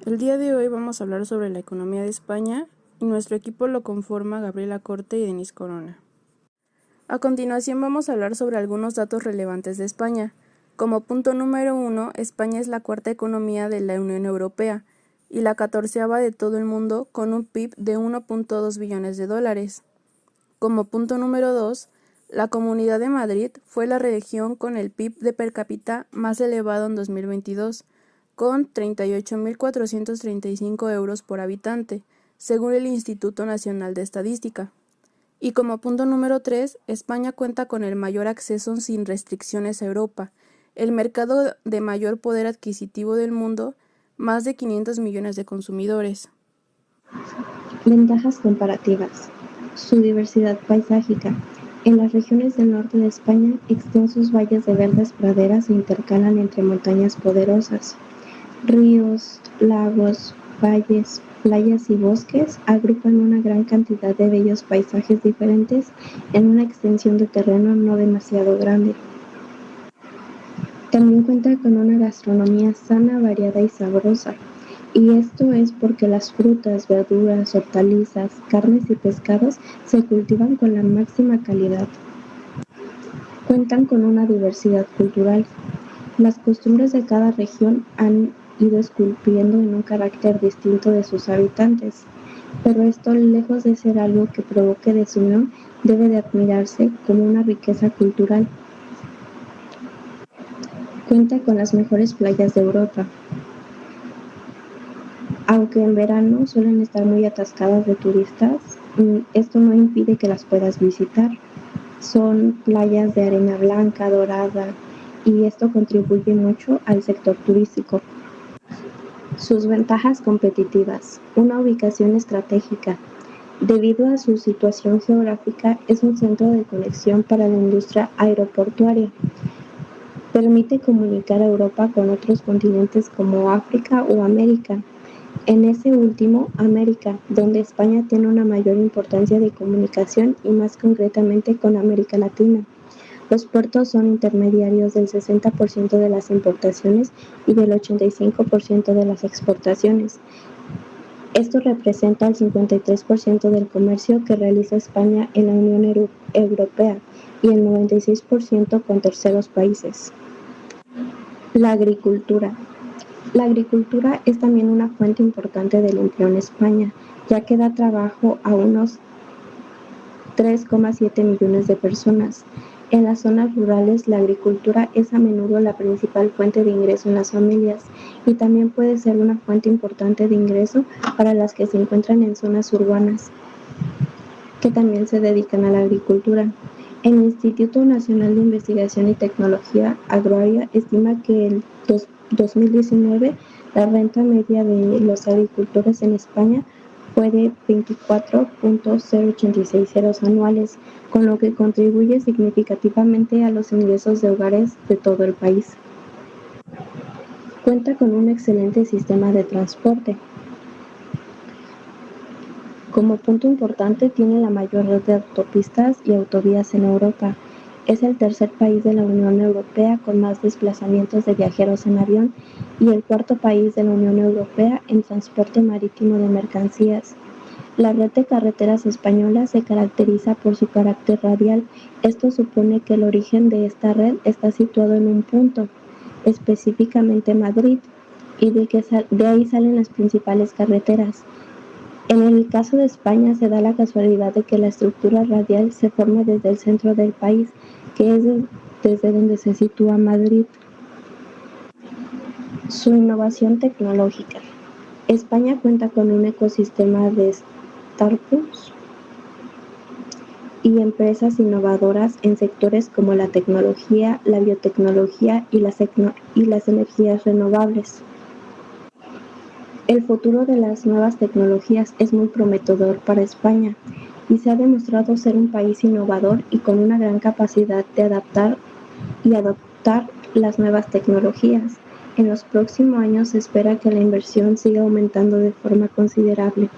El día de hoy vamos a hablar sobre la economía de España y nuestro equipo lo conforma Gabriela Corte y Denise Corona. A continuación vamos a hablar sobre algunos datos relevantes de España. Como punto número 1, España es la cuarta economía de la Unión Europea y la 14ª de todo el mundo con un PIB de 1.2 billones de dólares. Como punto número 2, la Comunidad de Madrid fue la región con el PIB de per cápita más elevado en 2022, con 38.435 euros por habitante, según el Instituto Nacional de Estadística. Y como punto número 3, España cuenta con el mayor acceso sin restricciones a Europa, el mercado de mayor poder adquisitivo del mundo, más de 500 millones de consumidores. Ventajas comparativas. Su diversidad paiságica. En las regiones del norte de España, extensos valles de verdes praderas se intercalan entre montañas poderosas. Ríos, lagos, valles, playas y bosques agrupan una gran cantidad de bellos paisajes diferentes en una extensión de terreno no demasiado grande. También cuenta con una gastronomía sana, variada y sabrosa. Y esto es porque las frutas, verduras, hortalizas, carnes y pescados se cultivan con la máxima calidad. Cuentan con una diversidad cultural. Las costumbres de cada región han ido esculpiendo en un carácter distinto de sus habitantes, pero esto, lejos de ser algo que provoque desunión, debe de admirarse como una riqueza cultural. Cuenta con las mejores playas de Europa. Aunque en verano suelen estar muy atascadas de turistas, esto no impide que las puedas visitar. Son playas de arena blanca, dorada, y esto contribuye mucho al sector turístico. Sus ventajas competitivas. Una ubicación estratégica. Debido a su situación geográfica, es un centro de conexión para la industria aeroportuaria. Permite comunicar a Europa con otros continentes como África o América. En ese último, América, donde España tiene una mayor importancia de comunicación y más concretamente con América Latina. Los puertos son intermediarios del 60% de las importaciones y del 85% de las exportaciones. Esto representa el 53% del comercio que realiza España en la Unión Europea y el 96% con terceros países. La agricultura. La agricultura es también una fuente importante del empleo en España, ya que da trabajo a unos 3,7 millones de personas. En las zonas rurales, la agricultura es a menudo la principal fuente de ingreso en las familias y también puede ser una fuente importante de ingreso para las que se encuentran en zonas urbanas, que también se dedican a la agricultura. El Instituto Nacional de Investigación y Tecnología Agraria estima que en 2019 la renta media de los agricultores en España fue de 24.086 euros anuales, con lo que contribuye significativamente a los ingresos de hogares de todo el país. Cuenta con un excelente sistema de transporte. Como punto importante, tiene la mayor red de autopistas y autovías en Europa. Es el tercer país de la Unión Europea con más desplazamientos de viajeros en avión y el cuarto país de la Unión Europea en transporte marítimo de mercancías. La red de carreteras españolas se caracteriza por su carácter radial. Esto supone que el origen de esta red está situado en un punto, específicamente Madrid, y de ahí salen las principales carreteras. En el caso de España se da la casualidad de que la estructura radial se forma desde el centro del país, que es desde donde se sitúa Madrid. Su innovación tecnológica. España cuenta con un ecosistema de startups y empresas innovadoras en sectores como la tecnología, la biotecnología y las energías renovables. El futuro de las nuevas tecnologías es muy prometedor para España y se ha demostrado ser un país innovador y con una gran capacidad de adaptar y adoptar las nuevas tecnologías. En los próximos años se espera que la inversión siga aumentando de forma considerable.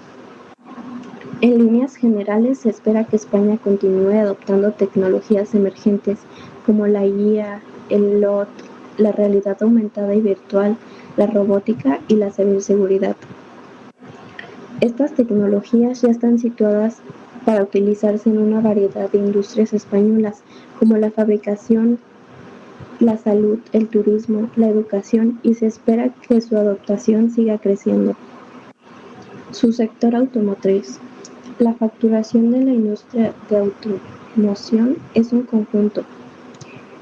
En líneas generales, se espera que España continúe adoptando tecnologías emergentes como la IA, el IoT, la realidad aumentada y virtual, la robótica y la ciberseguridad. Estas tecnologías ya están situadas para utilizarse en una variedad de industrias españolas, como la fabricación, la salud, el turismo, la educación, y se espera que su adoptación siga creciendo. Su sector automotriz. La facturación de la industria de automoción es un conjunto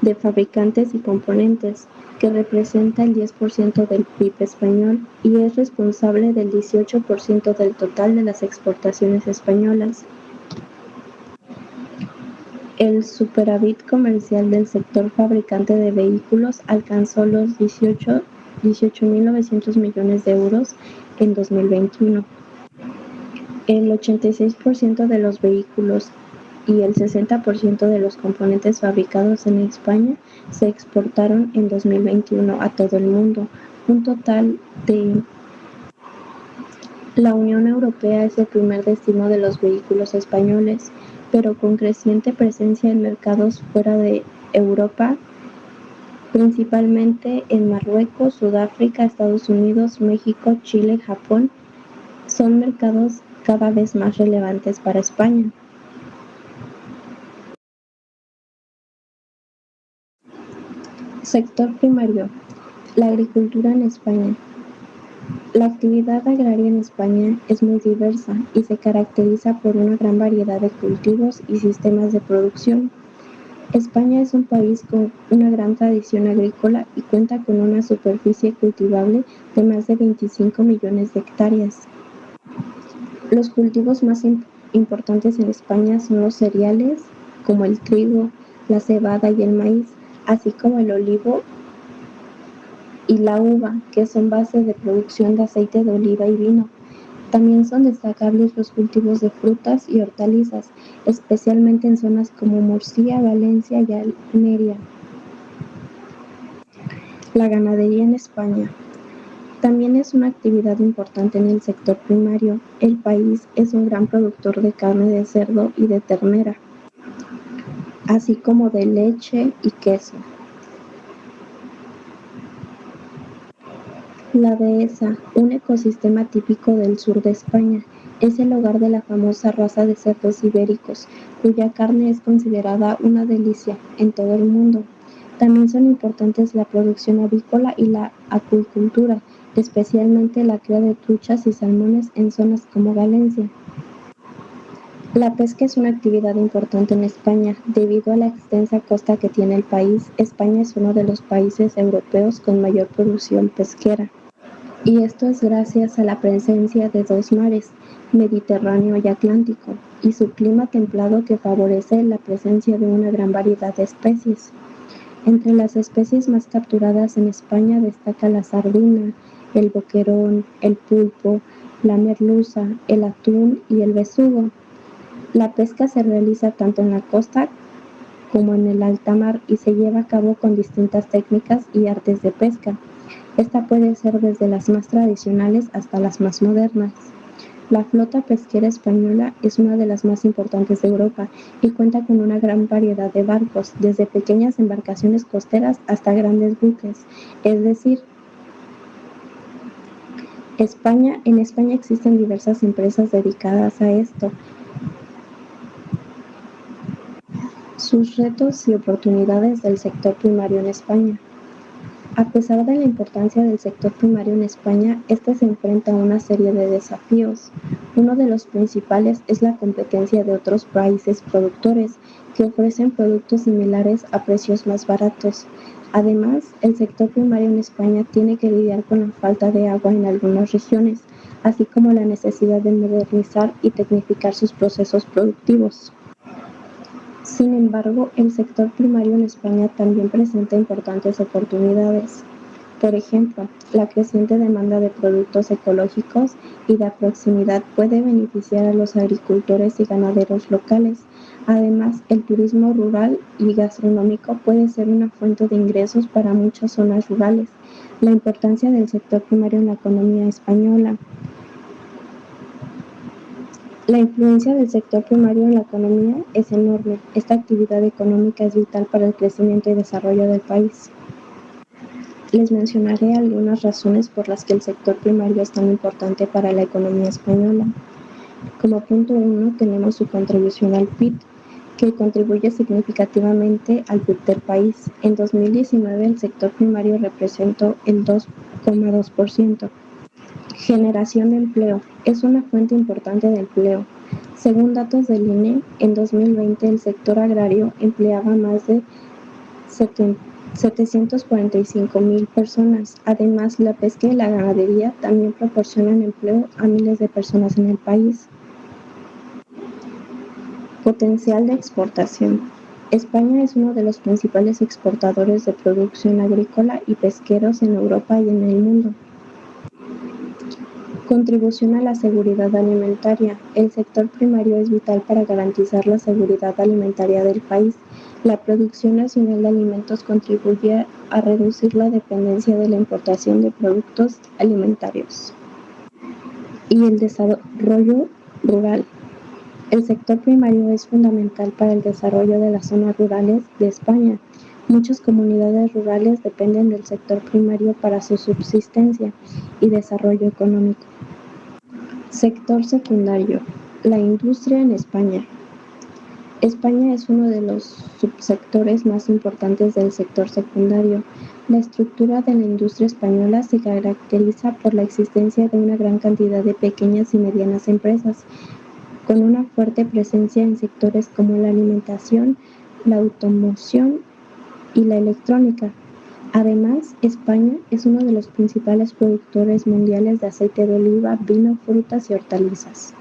de fabricantes y componentes que representa el 10% del PIB español y es responsable del 18% del total de las exportaciones españolas. El superávit comercial del sector fabricante de vehículos alcanzó los 18.900 millones de euros en 2021. El 86% de los vehículos y el 60% de los componentes fabricados en España se exportaron en 2021 a todo el mundo. Un total de La Unión Europea es el primer destino de los vehículos españoles, pero con creciente presencia en mercados fuera de Europa, principalmente en Marruecos, Sudáfrica, Estados Unidos, México, Chile, Japón, son mercados cada vez más relevantes para España. Sector primario. La agricultura en España. La actividad agraria en España es muy diversa y se caracteriza por una gran variedad de cultivos y sistemas de producción. España es un país con una gran tradición agrícola y cuenta con una superficie cultivable de más de 25 millones de hectáreas. Los cultivos más importantes en España son los cereales, como el trigo, la cebada y el maíz, así como el olivo y la uva, que son base de producción de aceite de oliva y vino. También son destacables los cultivos de frutas y hortalizas, especialmente en zonas como Murcia, Valencia y Almería. La ganadería en España también es una actividad importante en el sector primario. El país es un gran productor de carne de cerdo y de ternera, así como de leche y queso. La dehesa, un ecosistema típico del sur de España, es el hogar de la famosa raza de cerdos ibéricos, cuya carne es considerada una delicia en todo el mundo. También son importantes la producción avícola y la acuicultura, especialmente la cría de truchas y salmones en zonas como Valencia. La pesca es una actividad importante en España. Debido a la extensa costa que tiene el país, España es uno de los países europeos con mayor producción pesquera. Y esto es gracias a la presencia de dos mares, Mediterráneo y Atlántico, y su clima templado que favorece la presencia de una gran variedad de especies. Entre las especies más capturadas en España destaca la sardina, el boquerón, el pulpo, la merluza, el atún y el besugo. La pesca se realiza tanto en la costa como en el alta mar y se lleva a cabo con distintas técnicas y artes de pesca. Esta puede ser desde las más tradicionales hasta las más modernas. La flota pesquera española es una de las más importantes de Europa y cuenta con una gran variedad de barcos, desde pequeñas embarcaciones costeras hasta grandes buques. Es decir, en España existen diversas empresas dedicadas a esto. Sus retos y oportunidades del sector primario en España. A pesar de la importancia del sector primario en España, este se enfrenta a una serie de desafíos. Uno de los principales es la competencia de otros países productores que ofrecen productos similares a precios más baratos. Además, el sector primario en España tiene que lidiar con la falta de agua en algunas regiones, así como la necesidad de modernizar y tecnificar sus procesos productivos. Sin embargo, el sector primario en España también presenta importantes oportunidades. Por ejemplo, la creciente demanda de productos ecológicos y de proximidad puede beneficiar a los agricultores y ganaderos locales. Además, el turismo rural y gastronómico puede ser una fuente de ingresos para muchas zonas rurales. La importancia del sector primario en la economía española. La influencia del sector primario en la economía es enorme. Esta actividad económica es vital para el crecimiento y desarrollo del país. Les mencionaré algunas razones por las que el sector primario es tan importante para la economía española. Como punto 1 tenemos su contribución al PIB, que contribuye significativamente al PIB del país. En 2019 el sector primario representó el 2,2%. Generación de empleo. Es una fuente importante de empleo. Según datos del INE, en 2020 el sector agrario empleaba más de 745,000 personas. Además, la pesca y la ganadería también proporcionan empleo a miles de personas en el país. Potencial de exportación. España es uno de los principales exportadores de producción agrícola y pesqueros en Europa y en el mundo. Contribución a la seguridad alimentaria. El sector primario es vital para garantizar la seguridad alimentaria del país. La producción nacional de alimentos contribuye a reducir la dependencia de la importación de productos alimentarios. Y el desarrollo rural. El sector primario es fundamental para el desarrollo de las zonas rurales de España. Muchas comunidades rurales dependen del sector primario para su subsistencia y desarrollo económico. Sector secundario. La industria en España. España es uno de los subsectores más importantes del sector secundario. La estructura de la industria española se caracteriza por la existencia de una gran cantidad de pequeñas y medianas empresas, con una fuerte presencia en sectores como la alimentación, la automoción y la electrónica. Además, España es uno de los principales productores mundiales de aceite de oliva, vino, frutas y hortalizas.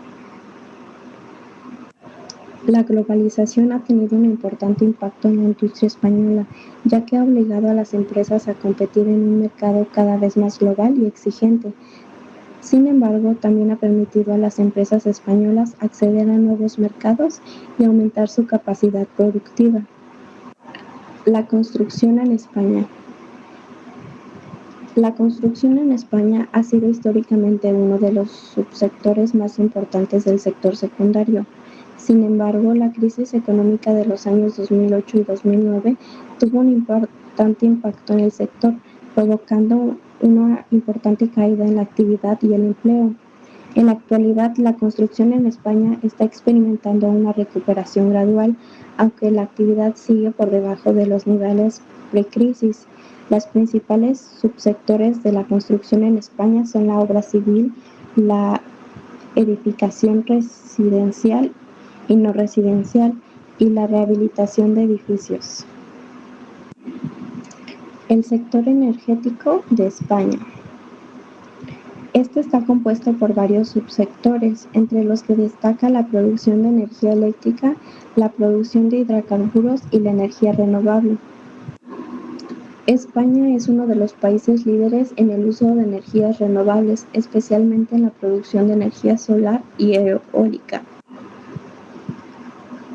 La globalización ha tenido un importante impacto en la industria española, ya que ha obligado a las empresas a competir en un mercado cada vez más global y exigente. Sin embargo, también ha permitido a las empresas españolas acceder a nuevos mercados y aumentar su capacidad productiva. La construcción en España. La construcción en España ha sido históricamente uno de los subsectores más importantes del sector secundario. Sin embargo, la crisis económica de los años 2008 y 2009 tuvo un importante impacto en el sector, provocando una importante caída en la actividad y el empleo. En la actualidad, la construcción en España está experimentando una recuperación gradual, aunque la actividad sigue por debajo de los niveles precrisis. Los principales subsectores de la construcción en España son la obra civil, la edificación residencial y no residencial, y la rehabilitación de edificios. El sector energético de España. Este está compuesto por varios subsectores, entre los que destaca la producción de energía eléctrica, la producción de hidrocarburos y la energía renovable. España es uno de los países líderes en el uso de energías renovables, especialmente en la producción de energía solar y eólica.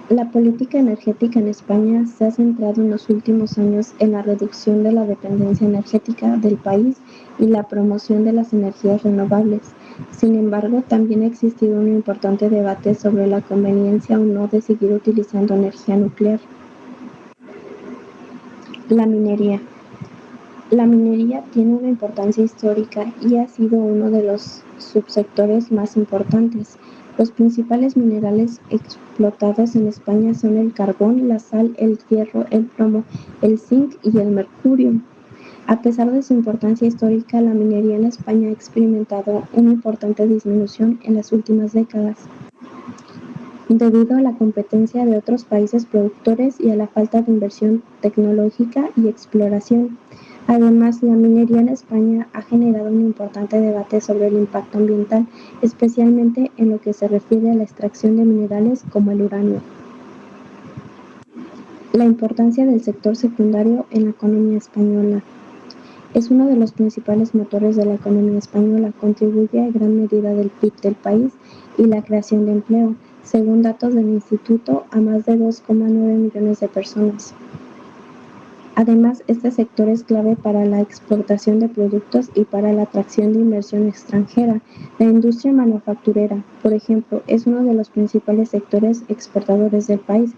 La política energética en España se ha centrado en los últimos años en la reducción de la dependencia energética del país y la promoción de las energías renovables. Sin embargo, también ha existido un importante debate sobre la conveniencia o no de seguir utilizando energía nuclear. La minería. La minería tiene una importancia histórica y ha sido uno de los subsectores más importantes. Los principales minerales explotados en España son el carbón, la sal, el hierro, el plomo, el zinc y el mercurio. A pesar de su importancia histórica, la minería en España ha experimentado una importante disminución en las últimas décadas, debido a la competencia de otros países productores y a la falta de inversión tecnológica y exploración. Además, la minería en España ha generado un importante debate sobre el impacto ambiental, especialmente en lo que se refiere a la extracción de minerales como el uranio. La importancia del sector secundario en la economía española. Es uno de los principales motores de la economía española, contribuye a gran medida del PIB del país y la creación de empleo, según datos del Instituto, a más de 2,9 millones de personas. Además, este sector es clave para la exportación de productos y para la atracción de inversión extranjera. La industria manufacturera, por ejemplo, es uno de los principales sectores exportadores del país.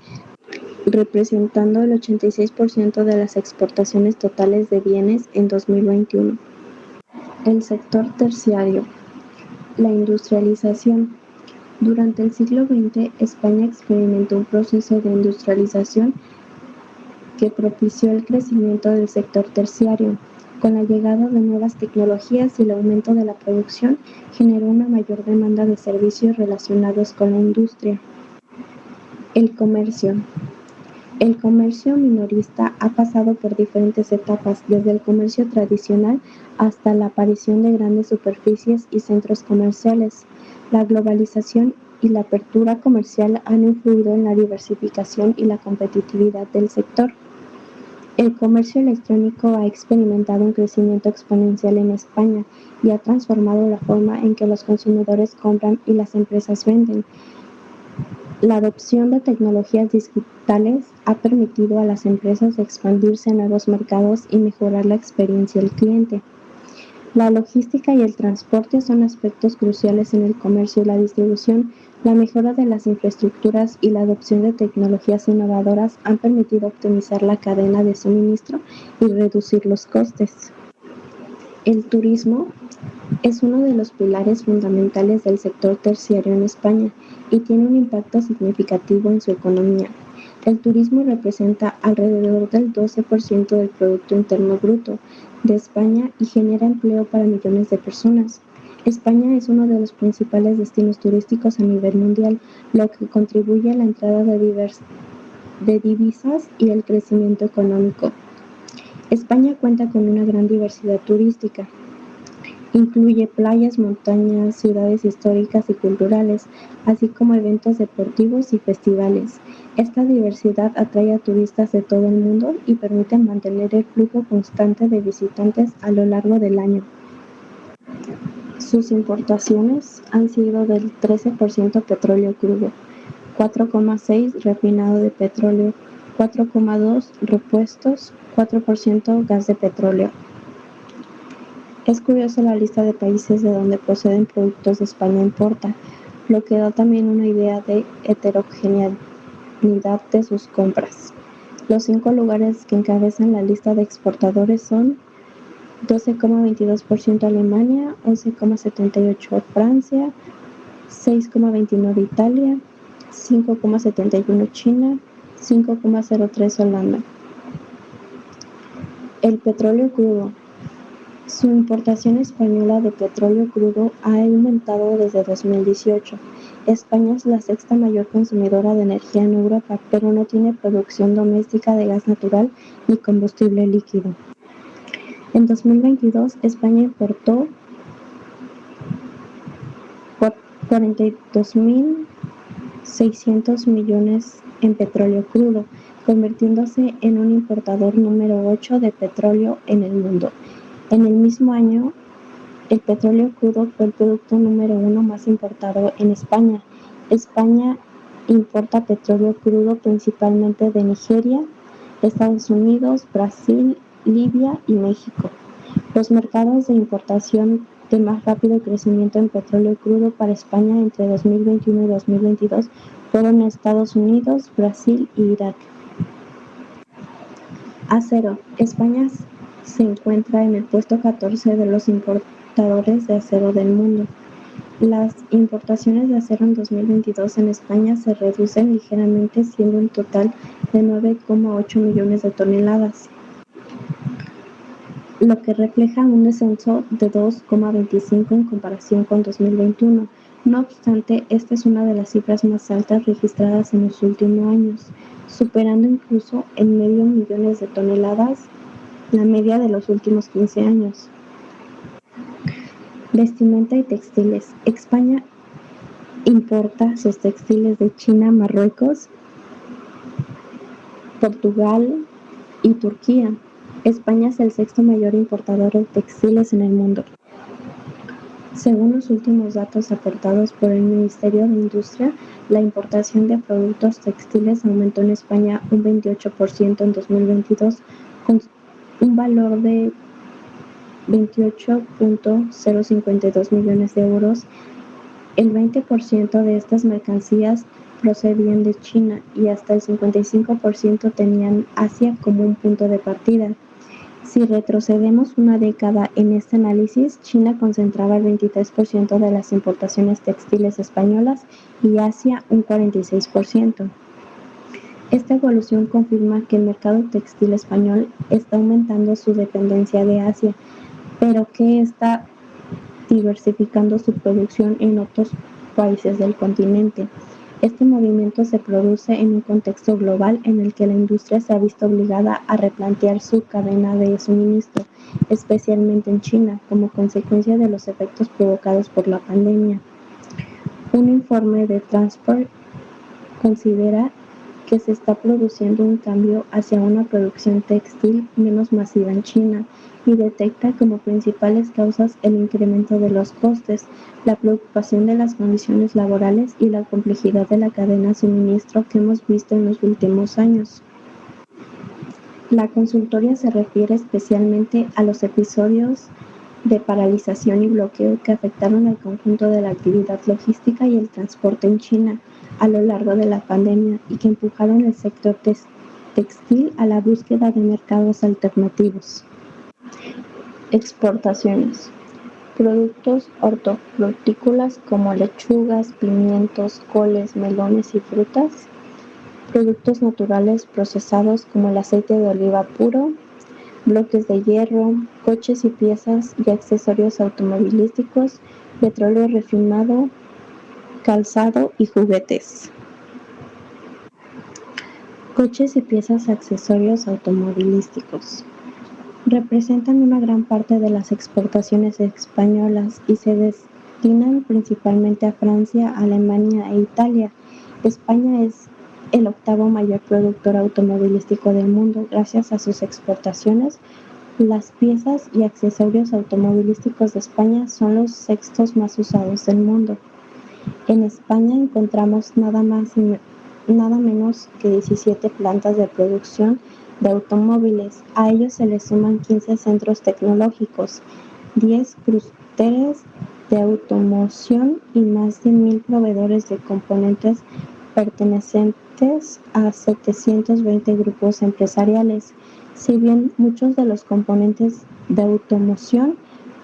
representando el 86% de las exportaciones totales de bienes en 2021. El sector terciario. La industrialización. Durante el siglo XX, España experimentó un proceso de industrialización que propició el crecimiento del sector terciario. Con la llegada de nuevas tecnologías y el aumento de la producción, generó una mayor demanda de servicios relacionados con la industria. El comercio. El comercio minorista ha pasado por diferentes etapas, desde el comercio tradicional hasta la aparición de grandes superficies y centros comerciales. La globalización y la apertura comercial han influido en la diversificación y la competitividad del sector. El comercio electrónico ha experimentado un crecimiento exponencial en España y ha transformado la forma en que los consumidores compran y las empresas venden. La adopción de tecnologías digitales ha permitido a las empresas expandirse a nuevos mercados y mejorar la experiencia del cliente. La logística y el transporte son aspectos cruciales en el comercio y la distribución. La mejora de las infraestructuras y la adopción de tecnologías innovadoras han permitido optimizar la cadena de suministro y reducir los costes. El turismo es uno de los pilares fundamentales del sector terciario en España y tiene un impacto significativo en su economía. El turismo representa alrededor del 12% del Producto Interno Bruto de España y genera empleo para millones de personas. España es uno de los principales destinos turísticos a nivel mundial, lo que contribuye a la entrada de divisas y el crecimiento económico. España cuenta con una gran diversidad turística. Incluye playas, montañas, ciudades históricas y culturales, así como eventos deportivos y festivales. Esta diversidad atrae a turistas de todo el mundo y permite mantener el flujo constante de visitantes a lo largo del año. Sus importaciones han sido del 13% petróleo crudo, 4,6% refinado de petróleo, 4,2% repuestos, 4% gas de petróleo. Es curiosa la lista de países de donde proceden productos de España importa, lo que da también una idea de heterogeneidad de sus compras. Los 5 lugares que encabezan la lista de exportadores son 12,22% Alemania, 11,78% Francia, 6,29% Italia, 5,71% China, 5,03% Holanda. El petróleo crudo. Su importación española de petróleo crudo ha aumentado desde 2018. España es la sexta mayor consumidora de energía en Europa, pero no tiene producción doméstica de gas natural ni combustible líquido. En 2022, España importó 42.600 millones en petróleo crudo, convirtiéndose en un importador número 8 de petróleo en el mundo. En el mismo año, el petróleo crudo fue el producto número 1 más importado en España. España importa petróleo crudo principalmente de Nigeria, Estados Unidos, Brasil, Libia y México. Los mercados de importación de más rápido crecimiento en petróleo crudo para España entre 2021 y 2022 fueron Estados Unidos, Brasil y Irak. Acero. España se encuentra en el puesto 14 de los importadores de acero del mundo. Las importaciones de acero en 2022 en España se reducen ligeramente, siendo un total de 9,8 millones de toneladas, lo que refleja un descenso de 2,25 en comparación con 2021. No obstante, esta es una de las cifras más altas registradas en los últimos años, superando incluso en medio millones de toneladas la media de los últimos 15 años. Vestimenta y textiles. España importa sus textiles de China, Marruecos, Portugal y Turquía. España es el sexto mayor importador de textiles en el mundo. Según los últimos datos aportados por el Ministerio de Industria, la importación de productos textiles aumentó en España un 28% en 2022, con un valor de 28.052 millones de euros. El 20% de estas mercancías procedían de China y hasta el 55% tenían Asia como un punto de partida. Si retrocedemos una década en este análisis, China concentraba el 23% de las importaciones textiles españolas y Asia un 46%. Esta evolución confirma que el mercado textil español está aumentando su dependencia de Asia, pero que está diversificando su producción en otros países del continente. Este movimiento se produce en un contexto global en el que la industria se ha visto obligada a replantear su cadena de suministro, especialmente en China, como consecuencia de los efectos provocados por la pandemia. Un informe de Transport considera que se está produciendo un cambio hacia una producción textil menos masiva en China y detecta como principales causas el incremento de los costes, la preocupación de las condiciones laborales y la complejidad de la cadena de suministro que hemos visto en los últimos años. La consultoría se refiere especialmente a los episodios de paralización y bloqueo que afectaron al conjunto de la actividad logística y el transporte en China a lo largo de la pandemia y que empujaron el sector textil a la búsqueda de mercados alternativos. Exportaciones. Productos hortofrutícolas como lechugas, pimientos, coles, melones y frutas. Productos naturales procesados como el aceite de oliva puro, bloques de hierro, coches y piezas y accesorios automovilísticos, petróleo refinado, calzado y juguetes. Coches y piezas accesorios automovilísticos. Representan una gran parte de las exportaciones españolas y se destinan principalmente a Francia, Alemania e Italia. España es el octavo mayor productor automovilístico del mundo gracias a sus exportaciones. Las piezas y accesorios automovilísticos de España son los sextos más usados del mundo. En España encontramos nada menos que 17 plantas de producción de automóviles. A ellos se les suman 15 centros tecnológicos, 10 clústeres de automoción y más de 1,000 proveedores de componentes pertenecientes a 720 grupos empresariales. Si bien muchos de los componentes de automoción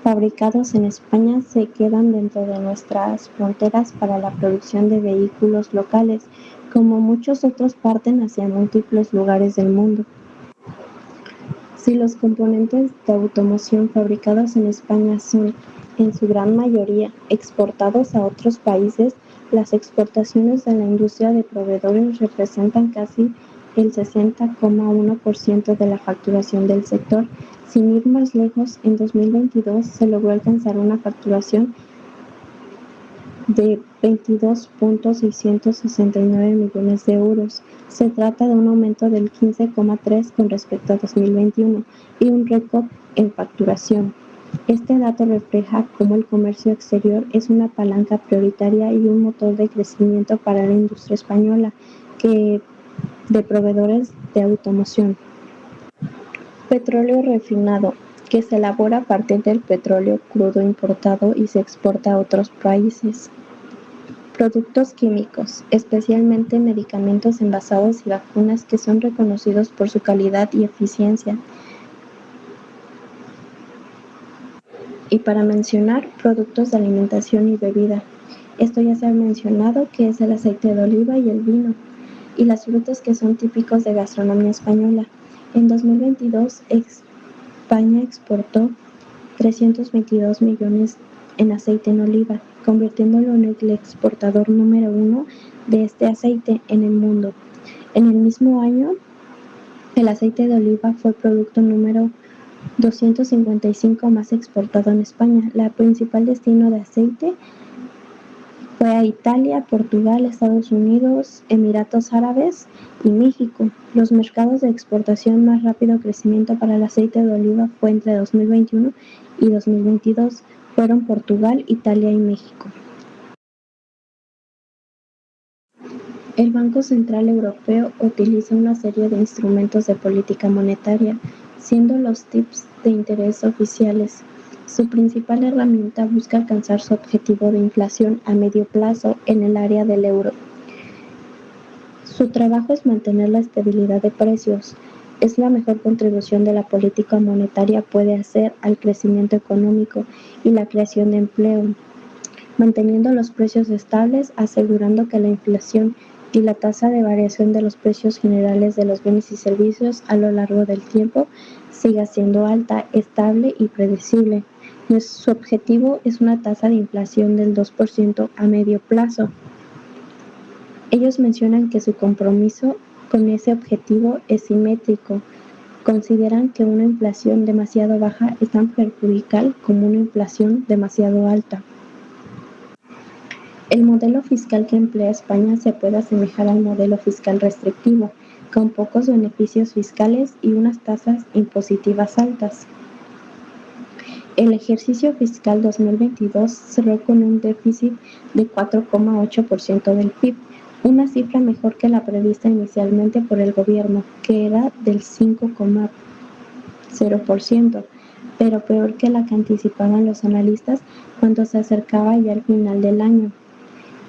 fabricados en España se quedan dentro de nuestras fronteras para la producción de vehículos locales, como muchos otros parten hacia múltiples lugares del mundo. Si los componentes de automoción fabricados en España son, en su gran mayoría, exportados a otros países, las exportaciones de la industria de proveedores representan casi el 60,1% de la facturación del sector. Sin ir más lejos, en 2022 se logró alcanzar una facturación de 22,669 millones de euros. Se trata de un aumento del 15,3% con respecto a 2021 y un récord en facturación. Este dato refleja cómo el comercio exterior es una palanca prioritaria y un motor de crecimiento para la industria española de proveedores de automoción. Petróleo refinado, que se elabora a partir del petróleo crudo importado y se exporta a otros países. Productos químicos, especialmente medicamentos envasados y vacunas que son reconocidos por su calidad y eficiencia. Y para mencionar, productos de alimentación y bebida. Esto ya se ha mencionado, que es el aceite de oliva y el vino, y las frutas que son típicos de gastronomía española. En 2022, España exportó 322 millones en aceite en oliva, convirtiéndolo en el exportador número 1 de este aceite en el mundo. En el mismo año, el aceite de oliva fue el producto número 255 más exportado en España. La principal destino de aceite fue a Italia, Portugal, Estados Unidos, Emiratos Árabes y México. Los mercados de exportación más rápido crecimiento para el aceite de oliva fue entre 2021 y 2022. Fueron Portugal, Italia y México. El Banco Central Europeo utiliza una serie de instrumentos de política monetaria, siendo los tipos de interés oficiales. Su principal herramienta busca alcanzar su objetivo de inflación a medio plazo en el área del euro. Su trabajo es mantener la estabilidad de precios. Es la mejor contribución de la política monetaria puede hacer al crecimiento económico y la creación de empleo, manteniendo los precios estables, asegurando que la inflación y la tasa de variación de los precios generales de los bienes y servicios a lo largo del tiempo siga siendo alta, estable y predecible. Su objetivo es una tasa de inflación del 2% a medio plazo. Ellos mencionan que su compromiso con ese objetivo es simétrico. Consideran que una inflación demasiado baja es tan perjudicial como una inflación demasiado alta. El modelo fiscal que emplea España se puede asemejar al modelo fiscal restrictivo, con pocos beneficios fiscales y unas tasas impositivas altas. El ejercicio fiscal 2022 cerró con un déficit de 4,8% del PIB, una cifra mejor que la prevista inicialmente por el gobierno, que era del 5,0%, pero peor que la que anticipaban los analistas cuando se acercaba ya al final del año.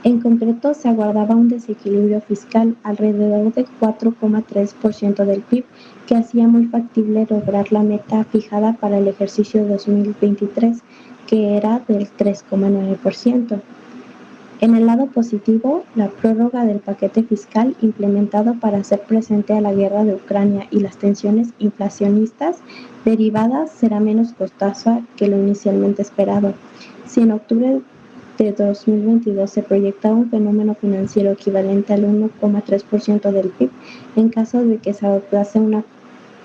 En concreto, se aguardaba un desequilibrio fiscal alrededor del 4,3% del PIB, que hacía muy factible lograr la meta fijada para el ejercicio 2023, que era del 3,9%. En el lado positivo, la prórroga del paquete fiscal implementado para hacer frente a la guerra de Ucrania y las tensiones inflacionistas derivadas será menos costosa que lo inicialmente esperado. Si en octubre de 2022 se proyectaba un fenómeno financiero equivalente al 1,3% del PIB en caso de que se adoptase una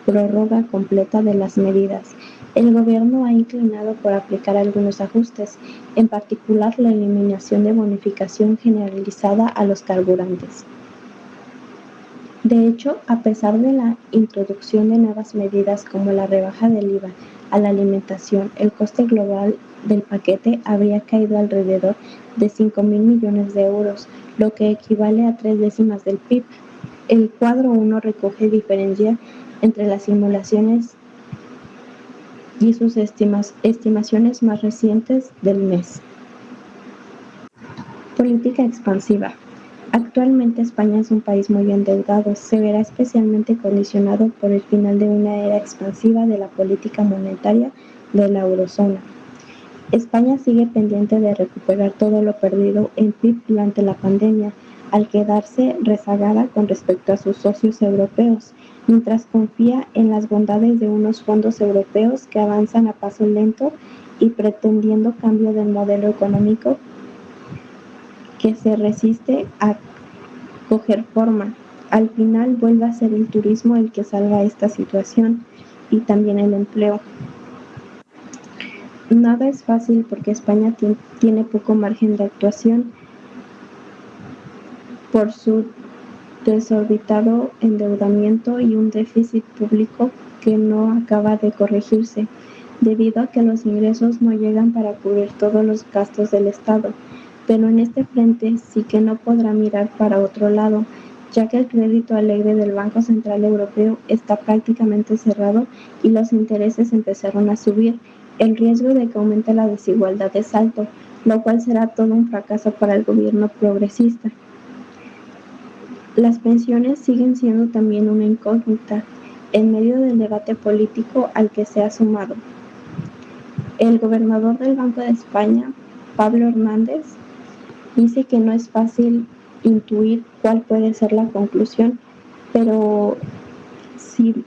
prórroga completa de las medidas. El gobierno ha inclinado por aplicar algunos ajustes, en particular la eliminación de bonificación generalizada a los carburantes. De hecho, a pesar de la introducción de nuevas medidas como la rebaja del IVA a la alimentación, el coste global del paquete habría caído alrededor de 5.000 millones de euros, lo que equivale a 0,3 del PIB. El cuadro 1 recoge diferencia entre las simulaciones y sus estimaciones más recientes del mes. Política expansiva. Actualmente España es un país muy endeudado, se verá especialmente condicionado por el final de una era expansiva de la política monetaria de la eurozona. España sigue pendiente de recuperar todo lo perdido en PIB durante la pandemia, al quedarse rezagada con respecto a sus socios europeos, mientras confía en las bondades de unos fondos europeos que avanzan a paso lento y pretendiendo cambio del modelo económico que se resiste a coger forma. Al final vuelve a ser el turismo el que salva esta situación y también el empleo. Nada es fácil porque España tiene poco margen de actuación por su desorbitado endeudamiento y un déficit público que no acaba de corregirse, debido a que los ingresos no llegan para cubrir todos los gastos del Estado. Pero en este frente sí que no podrá mirar para otro lado, ya que el crédito alegre del Banco Central Europeo está prácticamente cerrado y los intereses empezaron a subir. El riesgo de que aumente la desigualdad es alto, lo cual será todo un fracaso para el gobierno progresista. Las pensiones siguen siendo también una incógnita en medio del debate político al que se ha sumado. El gobernador del Banco de España, Pablo Hernández, dice que no es fácil intuir cuál puede ser la conclusión, pero sí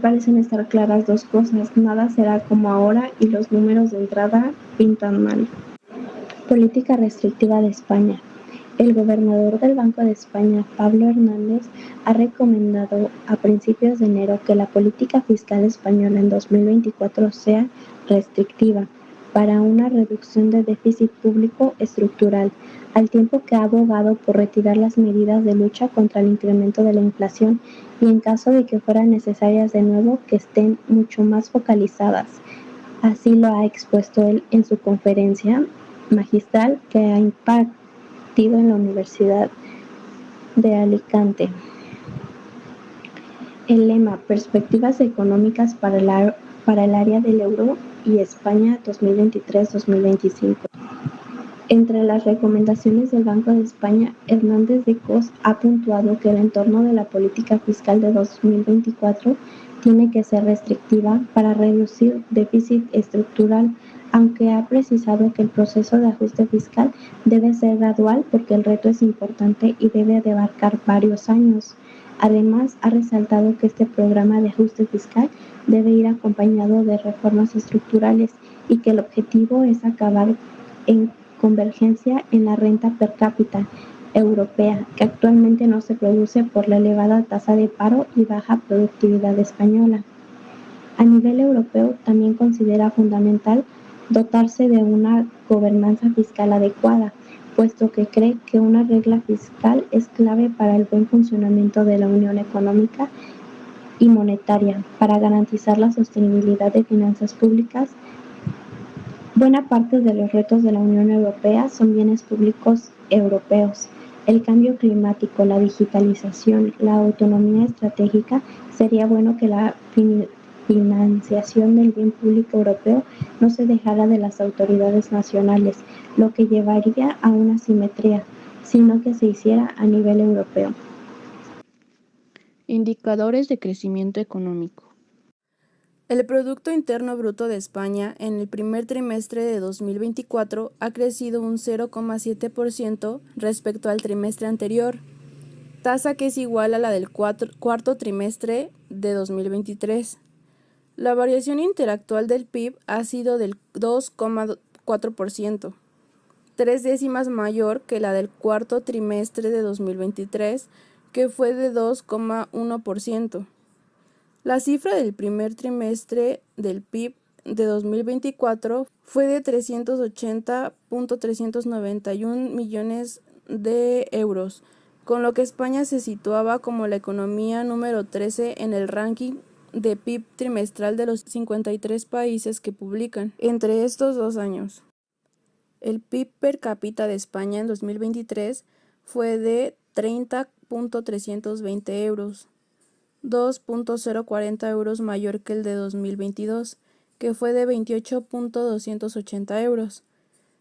parecen estar claras dos cosas: nada será como ahora y los números de entrada pintan mal. Política restrictiva de España. El gobernador del Banco de España, Pablo Hernández, ha recomendado a principios de enero que la política fiscal española en 2024 sea restrictiva para una reducción de déficit público estructural, al tiempo que ha abogado por retirar las medidas de lucha contra el incremento de la inflación y, en caso de que fueran necesarias de nuevo, que estén mucho más focalizadas. Así lo ha expuesto él en su conferencia magistral que ha impartido en la Universidad de Alicante. El lema: Perspectivas económicas para el área del euro y España 2023-2025. Entre las recomendaciones del Banco de España, Hernández de Cos ha puntuado que el entorno de la política fiscal de 2024 tiene que ser restrictiva para reducir déficit estructural, aunque ha precisado que el proceso de ajuste fiscal debe ser gradual porque el reto es importante y debe de abarcar varios años. Además, ha resaltado que este programa de ajuste fiscal debe ir acompañado de reformas estructurales y que el objetivo es acabar en convergencia en la renta per cápita europea, que actualmente no se produce por la elevada tasa de paro y baja productividad española. A nivel europeo, también considera fundamental dotarse de una gobernanza fiscal adecuada, puesto que cree que una regla fiscal es clave para el buen funcionamiento de la Unión Económica y Monetaria, para garantizar la sostenibilidad de finanzas públicas. Buena parte de los retos de la Unión Europea son bienes públicos europeos. El cambio climático, la digitalización, la autonomía estratégica. Sería bueno que la financiación del bien público europeo no se dejara de las autoridades nacionales, lo que llevaría a una simetría, sino que se hiciera a nivel europeo. Indicadores de crecimiento económico. El Producto Interno Bruto de España en el primer trimestre de 2024 ha crecido un 0,7% respecto al trimestre anterior, tasa que es igual a la del cuarto trimestre de 2023. La variación interactual del PIB ha sido del 2,4%, 3 décimas mayor que la del cuarto trimestre de 2023, que fue de 2,1%. La cifra del primer trimestre del PIB de 2024 fue de 380.391 millones de euros, con lo que España se situaba como la economía número 13 en el ranking de PIB trimestral de los 53 países que publican entre estos 2 años. El PIB per cápita de España en 2023 fue de 30.320 euros. 2.040 euros mayor que el de 2022, que fue de 28.280 euros.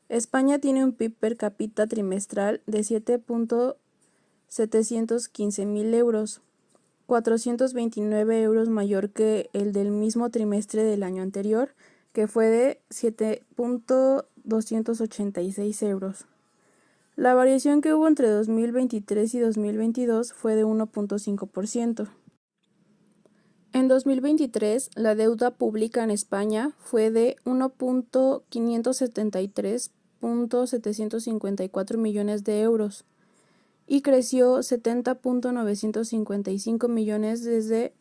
España tiene un PIB per cápita trimestral de 7.715 mil euros, 429 euros mayor que el del mismo trimestre del año anterior, que fue de 7.286 euros. La variación que hubo entre 2023 y 2022 fue de 1.5%. En 2023, la deuda pública en España fue de 1.573.754 millones de euros y creció 70.955 millones desde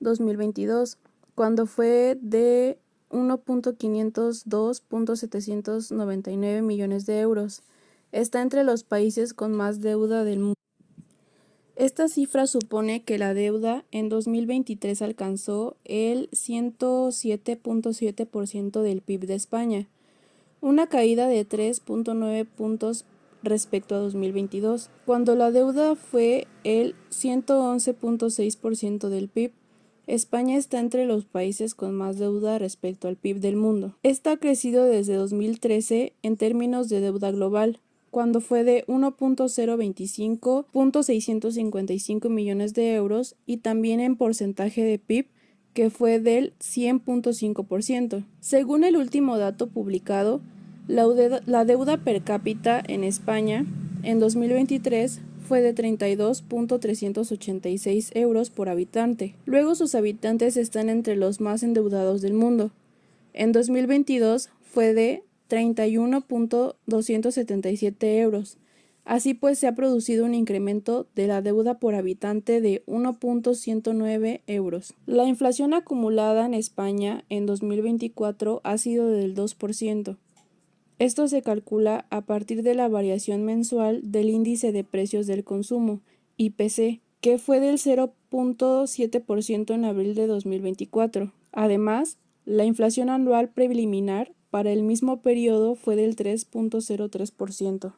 2022, cuando fue de 1.502.799 millones de euros. Está entre los países con más deuda del mundo. Esta cifra supone que la deuda en 2023 alcanzó el 107.7% del PIB de España, una caída de 3.9 puntos respecto a 2022, cuando la deuda fue el 111.6% del PIB. España está entre los países con más deuda respecto al PIB del mundo. Esta ha crecido desde 2013 en términos de deuda global, cuando fue de 1.025.655 millones de euros, y también en porcentaje de PIB, que fue del 100.5%. Según el último dato publicado, la deuda per cápita en España en 2023 fue de 32.386 euros por habitante. Luego sus habitantes están entre los más endeudados del mundo. En 2022 fue de 31.277 euros. Así pues, se ha producido un incremento de la deuda por habitante de 1.109 euros. La inflación acumulada en España en 2024 ha sido del 2%. Esto se calcula a partir de la variación mensual del índice de precios del consumo, IPC, que fue del 0.7% en abril de 2024. Además, la inflación anual preliminar para el mismo periodo fue del 3.03%.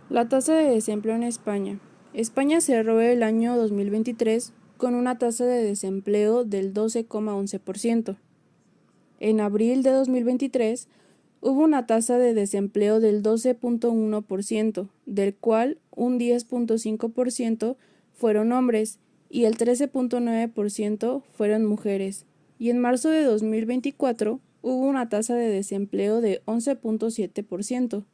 La tasa de desempleo en España. España cerró el año 2023 con una tasa de desempleo del 12,11%. En abril de 2023 hubo una tasa de desempleo del 12.1%, del cual un 10.5% fueron hombres y el 13.9% fueron mujeres. Y en marzo de 2024 hubo una tasa de desempleo de 11.7%,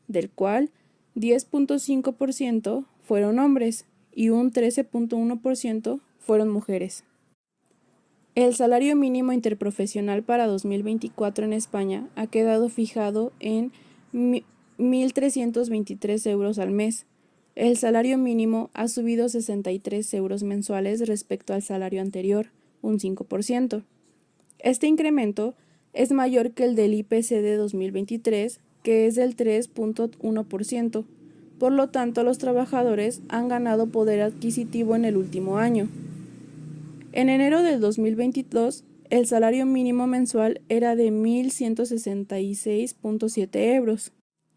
del cual 10.5% fueron hombres y un 13.1% fueron mujeres. El salario mínimo interprofesional para 2024 en España ha quedado fijado en 1.323 euros al mes. El salario mínimo ha subido 63 euros mensuales respecto al salario anterior, un 5%. Este incremento es mayor que el del IPC de 2023, que es del 3.1%. Por lo tanto, los trabajadores han ganado poder adquisitivo en el último año. En enero del 2022, el salario mínimo mensual era de 1.166.7 euros.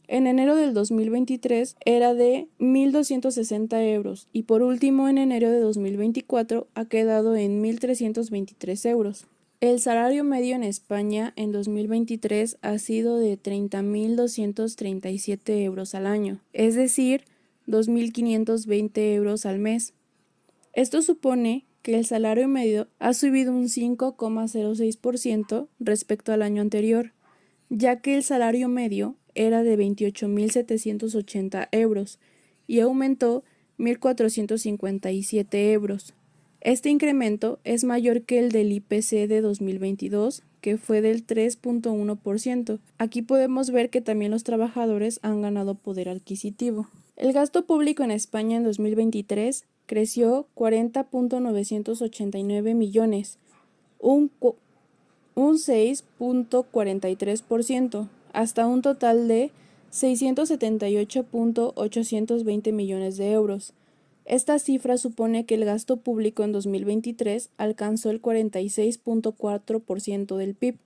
En enero del 2023 era de 1.260 euros y por último en enero de 2024 ha quedado en 1.323 euros. El salario medio en España en 2023 ha sido de 30.237 euros al año, es decir, 2.520 euros al mes. Esto supone que el salario medio ha subido un 5,06% respecto al año anterior, ya que el salario medio era de 28.780 euros y aumentó 1.457 euros. Este incremento es mayor que el del IPC de 2022, que fue del 3.1%. Aquí podemos ver que también los trabajadores han ganado poder adquisitivo. El gasto público en España en 2023 creció 40.989 millones, un 6.43%, hasta un total de 678.820 millones de euros. Esta cifra supone que el gasto público en 2023 alcanzó el 46.4% del PIB,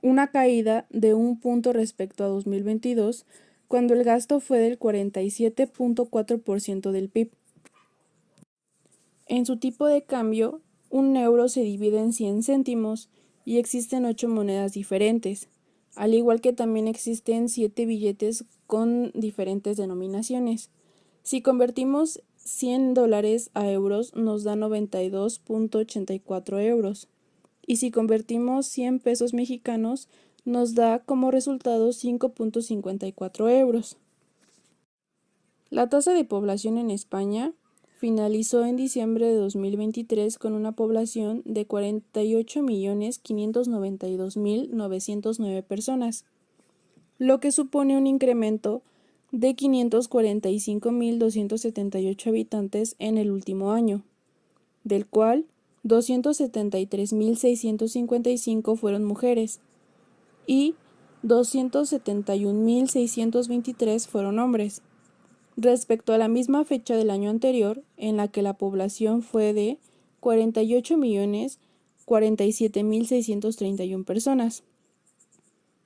una caída de un punto respecto a 2022, cuando el gasto fue del 47.4% del PIB. En su tipo de cambio, un euro se divide en 100 céntimos y existen 8 monedas diferentes, al igual que también existen 7 billetes con diferentes denominaciones. Si convertimos $100 a euros, nos da 92.84 euros. Y si convertimos 100 pesos mexicanos, nos da como resultado 5.54 euros. La tasa de población en España finalizó en diciembre de 2023 con una población de 48.592.909 personas, lo que supone un incremento de 545.278 habitantes en el último año, del cual 273.655 fueron mujeres y 271.623 fueron hombres, respecto a la misma fecha del año anterior, en la que la población fue de 48.047.631 personas.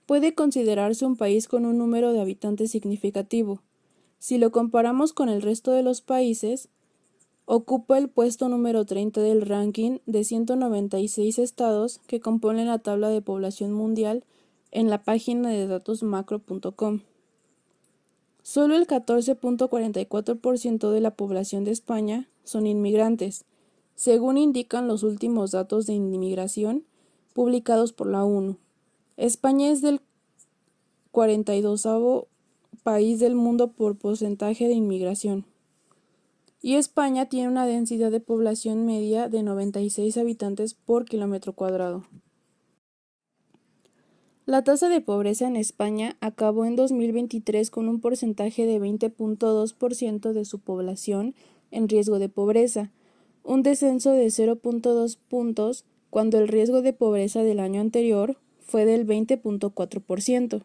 Puede considerarse un país con un número de habitantes significativo. Si lo comparamos con el resto de los países, ocupa el puesto número 30 del ranking de 196 estados que componen la tabla de población mundial en la página de datosmacro.com. Solo el 14.44% de la población de España son inmigrantes, según indican los últimos datos de inmigración publicados por la ONU. España es el 42º país del mundo por porcentaje de inmigración. Y España tiene una densidad de población media de 96 habitantes por kilómetro cuadrado. La tasa de pobreza en España acabó en 2023 con un porcentaje de 20.2% de su población en riesgo de pobreza, un descenso de 0.2 puntos cuando el riesgo de pobreza del año anterior fue del 20.4%.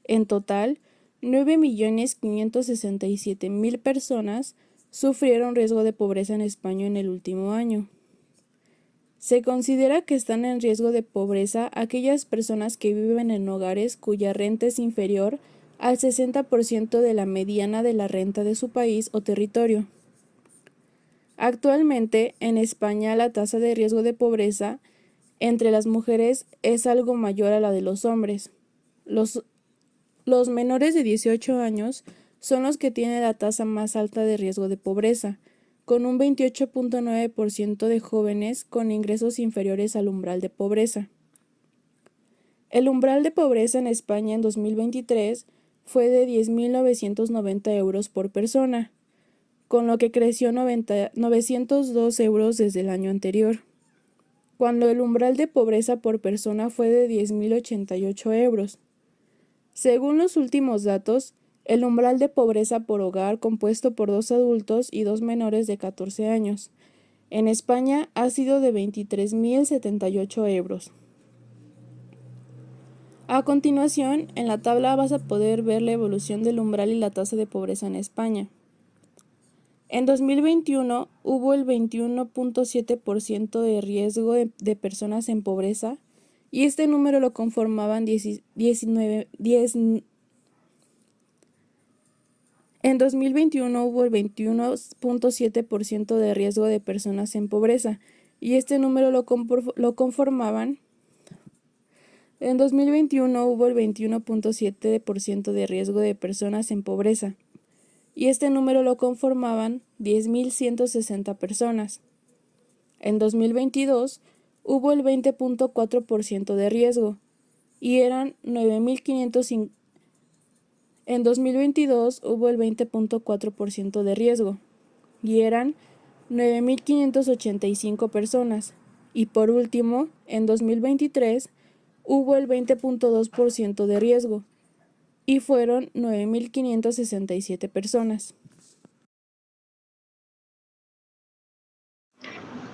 En total, 9.567.000 personas sufrieron riesgo de pobreza en España en el último año. Se considera que están en riesgo de pobreza aquellas personas que viven en hogares cuya renta es inferior al 60% de la mediana de la renta de su país o territorio. Actualmente, en España la tasa de riesgo de pobreza entre las mujeres es algo mayor a la de los hombres. Los menores de 18 años son los que tienen la tasa más alta de riesgo de pobreza, con un 28.9% de jóvenes con ingresos inferiores al umbral de pobreza. El umbral de pobreza en España en 2023 fue de 10.990 euros por persona, con lo que creció 902 euros desde el año anterior, cuando el umbral de pobreza por persona fue de 10.088 euros. Según los últimos datos, el umbral de pobreza por hogar compuesto por 2 adultos y 2 menores de 14 años en España ha sido de 23.078 euros. A continuación, en la tabla vas a poder ver la evolución del umbral y la tasa de pobreza en España. En 2021 hubo el 21.7% de riesgo de personas en pobreza y este número lo conformaban En 2021 hubo el 21.7% de riesgo de personas en pobreza y este número lo conformaban En 2021 hubo el 21.7% de riesgo de personas en pobreza y este número lo conformaban 10.160 personas. En 2022 hubo el 20.4% de riesgo y eran 9.505. En 2022 hubo el 20.4% de riesgo y eran 9.585 personas. Y por último, en 2023 hubo el 20.2% de riesgo y fueron 9.567 personas.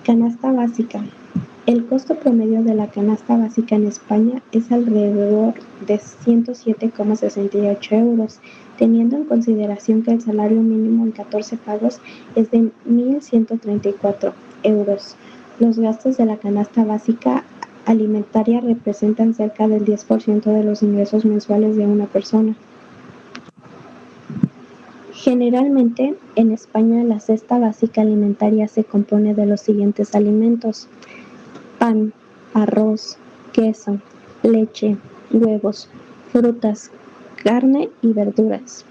Canasta básica. El costo promedio de la canasta básica en España es alrededor de 107,68 euros, teniendo en consideración que el salario mínimo en 14 pagos es de 1.134 euros. Los gastos de la canasta básica alimentaria representan cerca del 10% de los ingresos mensuales de una persona. Generalmente, en España la cesta básica alimentaria se compone de los siguientes alimentos: pan, arroz, queso, leche, huevos, frutas, carne y verduras.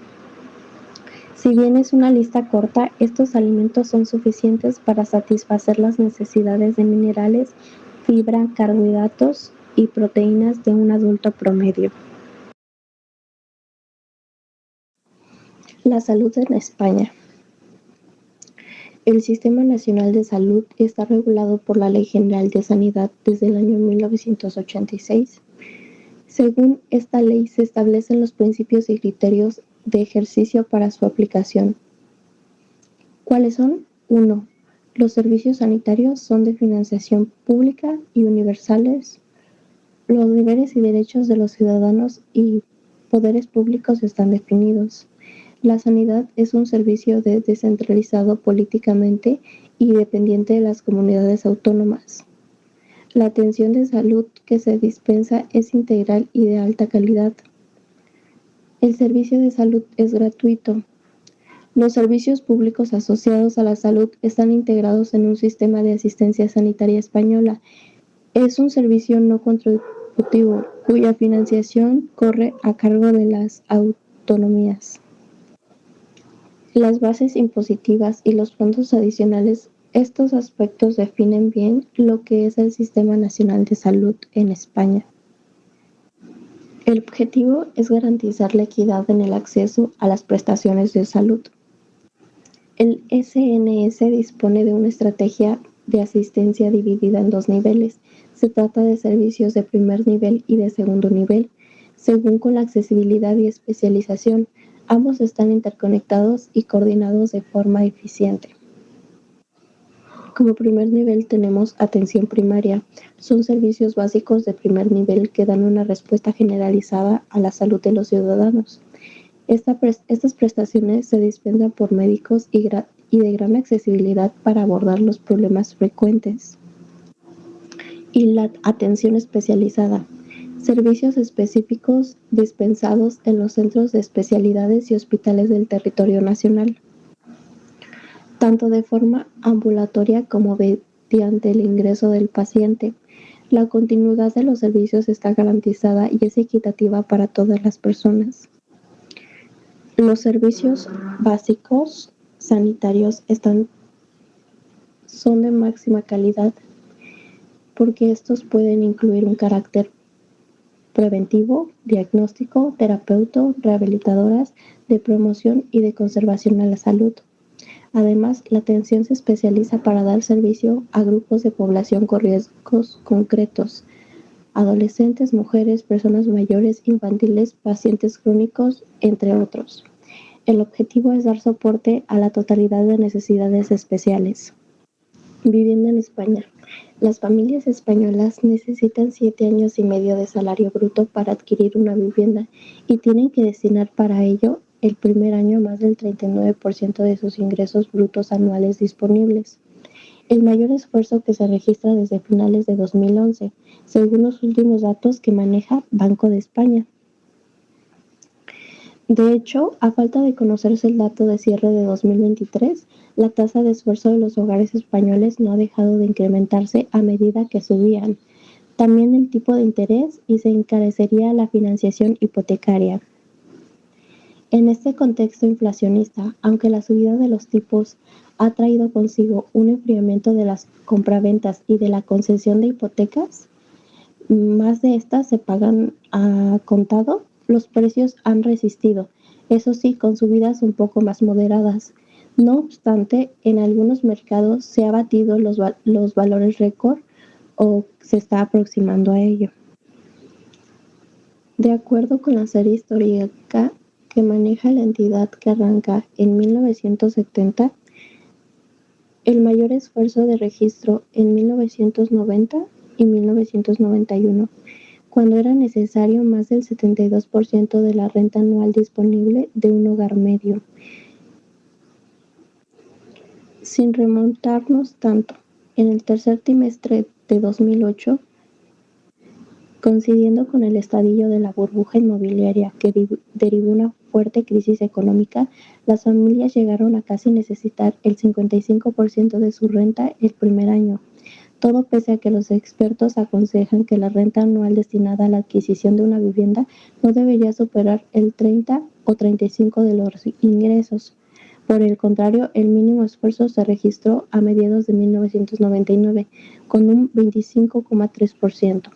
Si bien es una lista corta, estos alimentos son suficientes para satisfacer las necesidades de minerales, fibra, carbohidratos y proteínas de un adulto promedio. La salud en España. El Sistema Nacional de Salud está regulado por la Ley General de Sanidad desde el año 1986. Según esta ley, se establecen los principios y criterios de ejercicio para su aplicación. ¿Cuáles son? 1. Los servicios sanitarios son de financiación pública y universales. Los deberes y derechos de los ciudadanos y poderes públicos están definidos. La sanidad es un servicio descentralizado políticamente y dependiente de las comunidades autónomas. La atención de salud que se dispensa es integral y de alta calidad. El servicio de salud es gratuito. Los servicios públicos asociados a la salud están integrados en un sistema de asistencia sanitaria española. Es un servicio no contributivo cuya financiación corre a cargo de las autonomías. Las bases impositivas y los fondos adicionales, estos aspectos definen bien lo que es el Sistema Nacional de Salud en España. El objetivo es garantizar la equidad en el acceso a las prestaciones de salud. El SNS dispone de una estrategia de asistencia dividida en 2 niveles. Se trata de servicios de primer nivel y de segundo nivel, según con la accesibilidad y especialización. Ambos están interconectados y coordinados de forma eficiente. Como primer nivel tenemos atención primaria. Son servicios básicos de primer nivel que dan una respuesta generalizada a la salud de los ciudadanos. Estas prestaciones se dispensan por médicos y de gran accesibilidad para abordar los problemas frecuentes. Y la atención especializada. Servicios específicos dispensados en los centros de especialidades y hospitales del territorio nacional, tanto de forma ambulatoria como mediante el ingreso del paciente. La continuidad de los servicios está garantizada y es equitativa para todas las personas. Los servicios básicos sanitarios son de máxima calidad porque estos pueden incluir un carácter preventivo, diagnóstico, terapeuta, rehabilitadoras, de promoción y de conservación a la salud. Además, la atención se especializa para dar servicio a grupos de población con riesgos concretos: adolescentes, mujeres, personas mayores, infantiles, pacientes crónicos, entre otros. El objetivo es dar soporte a la totalidad de necesidades especiales. Vivienda en España. Las familias españolas necesitan 7 años y medio de salario bruto para adquirir una vivienda y tienen que destinar para ello el primer año más del 39% de sus ingresos brutos anuales disponibles. El mayor esfuerzo que se registra desde finales de 2011, según los últimos datos que maneja Banco de España. De hecho, a falta de conocerse el dato de cierre de 2023, la tasa de esfuerzo de los hogares españoles no ha dejado de incrementarse a medida que subían también el tipo de interés y se encarecería la financiación hipotecaria. En este contexto inflacionista, aunque la subida de los tipos ha traído consigo un enfriamiento de las compraventas y de la concesión de hipotecas, más de estas se pagan a contado, los precios han resistido, eso sí, con subidas un poco más moderadas. No obstante, en algunos mercados se han batido los valores récord o se está aproximando a ello. De acuerdo con la serie histórica que maneja la entidad que arranca en 1970, el mayor esfuerzo de registro en 1990 y 1991, cuando era necesario más del 72% de la renta anual disponible de un hogar medio. Sin remontarnos tanto, en el tercer trimestre de 2008, coincidiendo con el estallido de la burbuja inmobiliaria que derivó una fuerte crisis económica, las familias llegaron a casi necesitar el 55% de su renta el primer año. Todo pese a que los expertos aconsejan que la renta anual destinada a la adquisición de una vivienda no debería superar el 30 o 35% de los ingresos. Por el contrario, el mínimo esfuerzo se registró a mediados de 1999, con un 25,3%.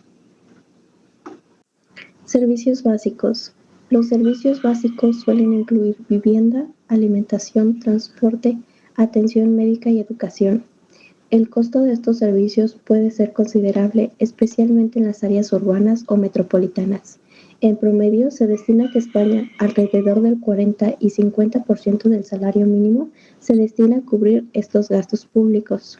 Servicios básicos. Los servicios básicos suelen incluir vivienda, alimentación, transporte, atención médica y educación. El costo de estos servicios puede ser considerable, especialmente en las áreas urbanas o metropolitanas. En promedio, se destina que España alrededor del 40 y 50% del salario mínimo se destina a cubrir estos gastos públicos.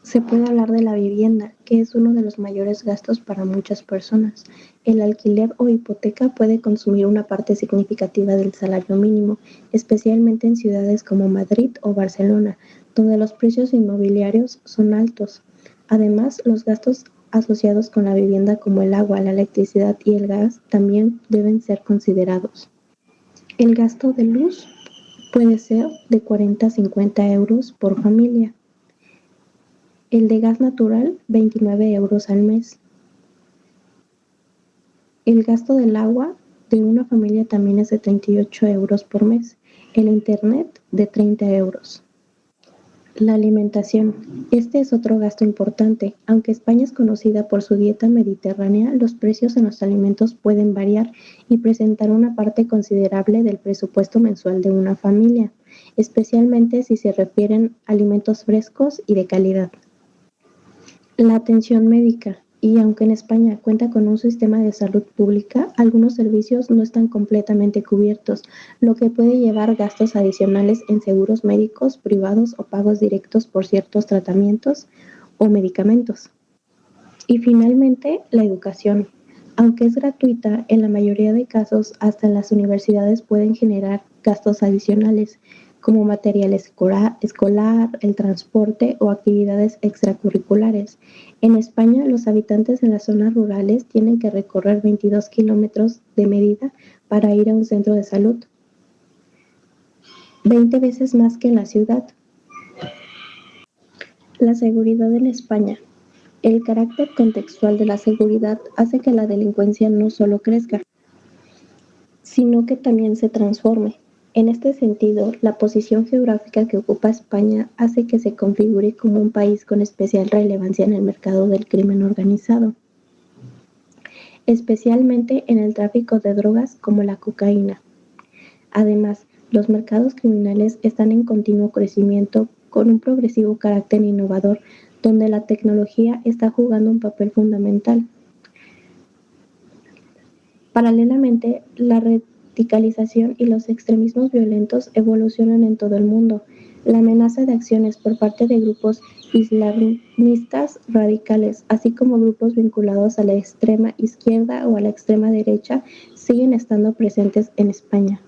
Se puede hablar de la vivienda, que es uno de los mayores gastos para muchas personas. El alquiler o hipoteca puede consumir una parte significativa del salario mínimo, especialmente en ciudades como Madrid o Barcelona, donde los precios inmobiliarios son altos. Además, los gastos asociados con la vivienda como el agua, la electricidad y el gas también deben ser considerados. El gasto de luz puede ser de 40 a 50 euros por familia. El de gas natural, 29 euros al mes. El gasto del agua de una familia también es de 38 euros por mes. El internet, de 30 euros. La alimentación. Este es otro gasto importante. Aunque España es conocida por su dieta mediterránea, los precios en los alimentos pueden variar y presentar una parte considerable del presupuesto mensual de una familia, especialmente si se refieren a alimentos frescos y de calidad. La atención médica. Y aunque en España cuenta con un sistema de salud pública, algunos servicios no están completamente cubiertos, lo que puede llevar gastos adicionales en seguros médicos privados o pagos directos por ciertos tratamientos o medicamentos. Y finalmente, la educación. Aunque es gratuita, en la mayoría de casos hasta las universidades pueden generar gastos adicionales, como material escolar, el transporte o actividades extracurriculares. En España, los habitantes en las zonas rurales tienen que recorrer 22 kilómetros de medida para ir a un centro de salud, 20 veces más que en la ciudad. La seguridad en España. El carácter contextual de la seguridad hace que la delincuencia no solo crezca, sino que también se transforme. En este sentido, la posición geográfica que ocupa España hace que se configure como un país con especial relevancia en el mercado del crimen organizado, especialmente en el tráfico de drogas como la cocaína. Además, los mercados criminales están en continuo crecimiento con un progresivo carácter innovador donde la tecnología está jugando un papel fundamental. Paralelamente, la radicalización y los extremismos violentos evolucionan en todo el mundo. La amenaza de acciones por parte de grupos islamistas radicales, así como grupos vinculados a la extrema izquierda o a la extrema derecha, siguen estando presentes en España.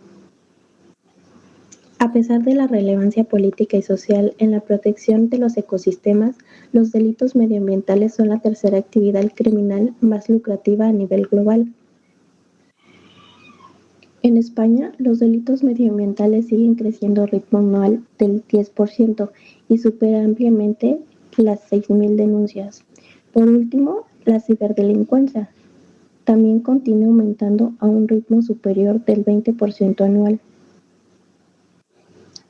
A pesar de la relevancia política y social en la protección de los ecosistemas, los delitos medioambientales son la tercera actividad criminal más lucrativa a nivel global. En España, los delitos medioambientales siguen creciendo a ritmo anual del 10% y supera ampliamente las 6.000 denuncias. Por último, la ciberdelincuencia también continúa aumentando a un ritmo superior del 20% anual.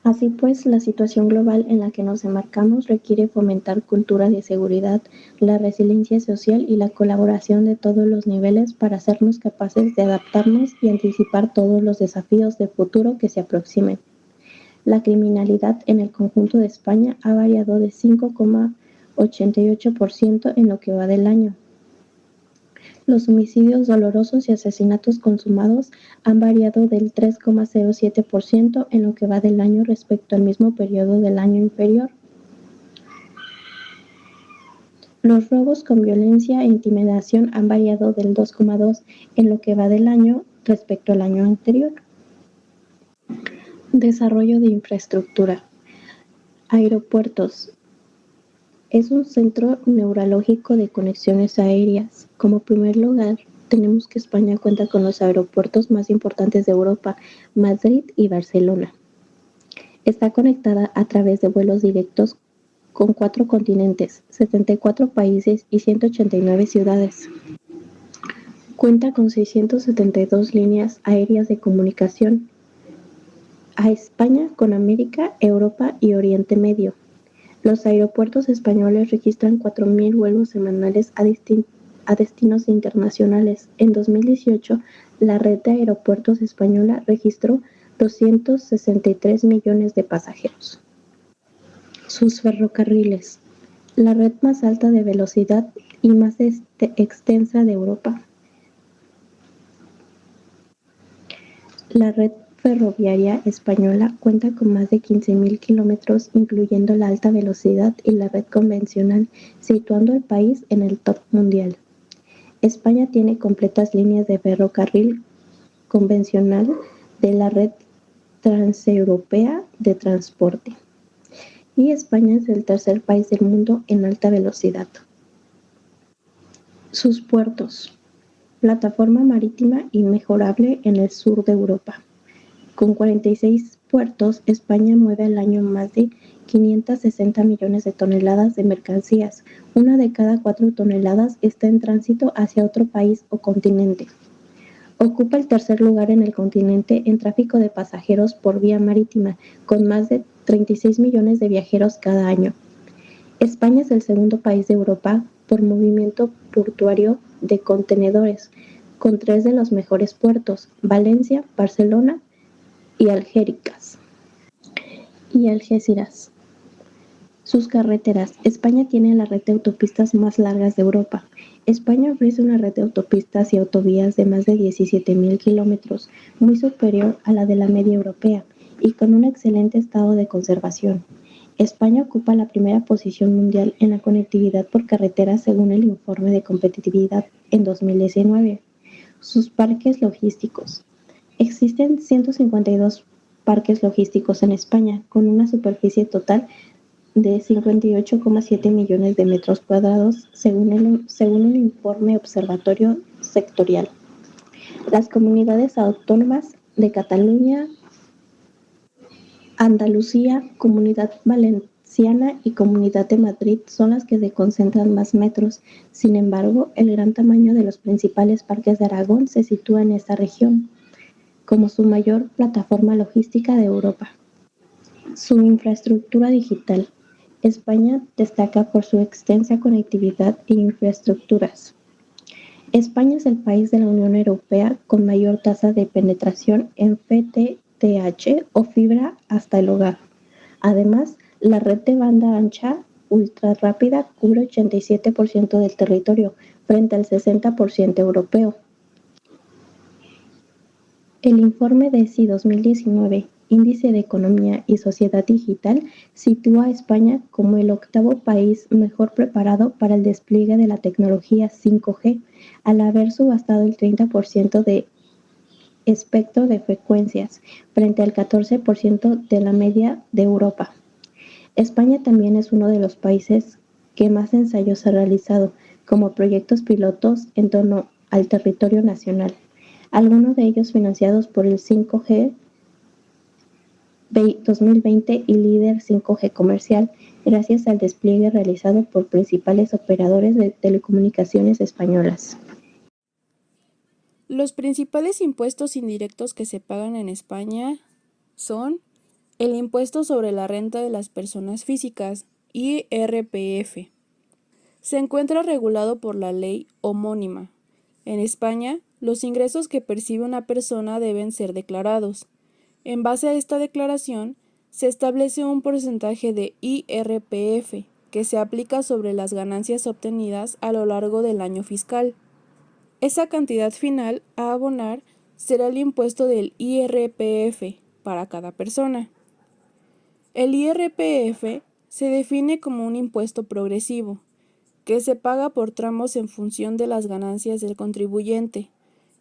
Así pues, la situación global en la que nos enmarcamos requiere fomentar cultura de seguridad, la resiliencia social y la colaboración de todos los niveles para hacernos capaces de adaptarnos y anticipar todos los desafíos de futuro que se aproximen. La criminalidad en el conjunto de España ha variado de 5,88% en lo que va del año. Los homicidios dolorosos y asesinatos consumados han variado del 3,07% en lo que va del año respecto al mismo periodo del año inferior. Los robos con violencia e intimidación han variado del 2,2% en lo que va del año respecto al año anterior. Desarrollo de infraestructura. Aeropuertos. Es un centro neurálgico de conexiones aéreas. Como primer lugar, tenemos que España cuenta con los aeropuertos más importantes de Europa, Madrid y Barcelona. Está conectada a través de vuelos directos con 4 continentes, 74 países y 189 ciudades. Cuenta con 672 líneas aéreas de comunicación a España con América, Europa y Oriente Medio. Los aeropuertos españoles registran 4.000 vuelos semanales a destinos internacionales. En 2018, la red de aeropuertos española registró 263 millones de pasajeros. Sus ferrocarriles, la red más alta de velocidad y más extensa de Europa. La red ferroviaria española cuenta con más de 15.000 kilómetros, incluyendo la alta velocidad y la red convencional, situando al país en el top mundial. España tiene completas líneas de ferrocarril convencional de la red transeuropea de transporte. Y España es el tercer país del mundo en alta velocidad. Sus puertos. Plataforma marítima inmejorable en el sur de Europa. Con 46 puertos, España mueve al año más de 560 millones de toneladas de mercancías. Una de cada 4 toneladas está en tránsito hacia otro país o continente. Ocupa el tercer lugar en el continente en tráfico de pasajeros por vía marítima, con más de 36 millones de viajeros cada año. España es el segundo país de Europa por movimiento portuario de contenedores, con 3 de los mejores puertos: Valencia, Barcelona y Algeciras. Sus carreteras. España tiene la red de autopistas más largas de Europa. España ofrece una red de autopistas y autovías de más de 17.000 kilómetros, muy superior a la de la media europea y con un excelente estado de conservación. España ocupa la primera posición mundial en la conectividad por carretera según el informe de competitividad en 2019. Sus parques logísticos. Existen 152 parques logísticos en España, con una superficie total de 58,7 millones de metros cuadrados, según un informe observatorio sectorial. Las comunidades autónomas de Cataluña, Andalucía, Comunidad Valenciana Valenciana y Comunidad de Madrid son las que se concentran más metros. Sin embargo, el gran tamaño de los principales parques de Aragón se sitúa en esta región, como su mayor plataforma logística de Europa. Su infraestructura digital. España destaca por su extensa conectividad e infraestructuras. España es el país de la Unión Europea con mayor tasa de penetración en FTTH o fibra hasta el hogar. Además, la red de banda ancha ultrarrápida cubre 87% del territorio, frente al 60% europeo. El informe DESI 2019, Índice de Economía y Sociedad Digital, sitúa a España como el octavo país mejor preparado para el despliegue de la tecnología 5G, al haber subastado el 30% de espectro de frecuencias, frente al 14% de la media de Europa. España también es uno de los países que más ensayos ha realizado como proyectos pilotos en torno al territorio nacional, algunos de ellos financiados por el 5G 2020 y Líder 5G Comercial, gracias al despliegue realizado por principales operadores de telecomunicaciones españolas. Los principales impuestos indirectos que se pagan en España son el impuesto sobre la renta de las personas físicas, IRPF. Se encuentra regulado por la ley homónima. En España, los ingresos que percibe una persona deben ser declarados. En base a esta declaración, se establece un porcentaje de IRPF que se aplica sobre las ganancias obtenidas a lo largo del año fiscal. Esa cantidad final a abonar será el impuesto del IRPF para cada persona. El IRPF se define como un impuesto progresivo, que se paga por tramos en función de las ganancias del contribuyente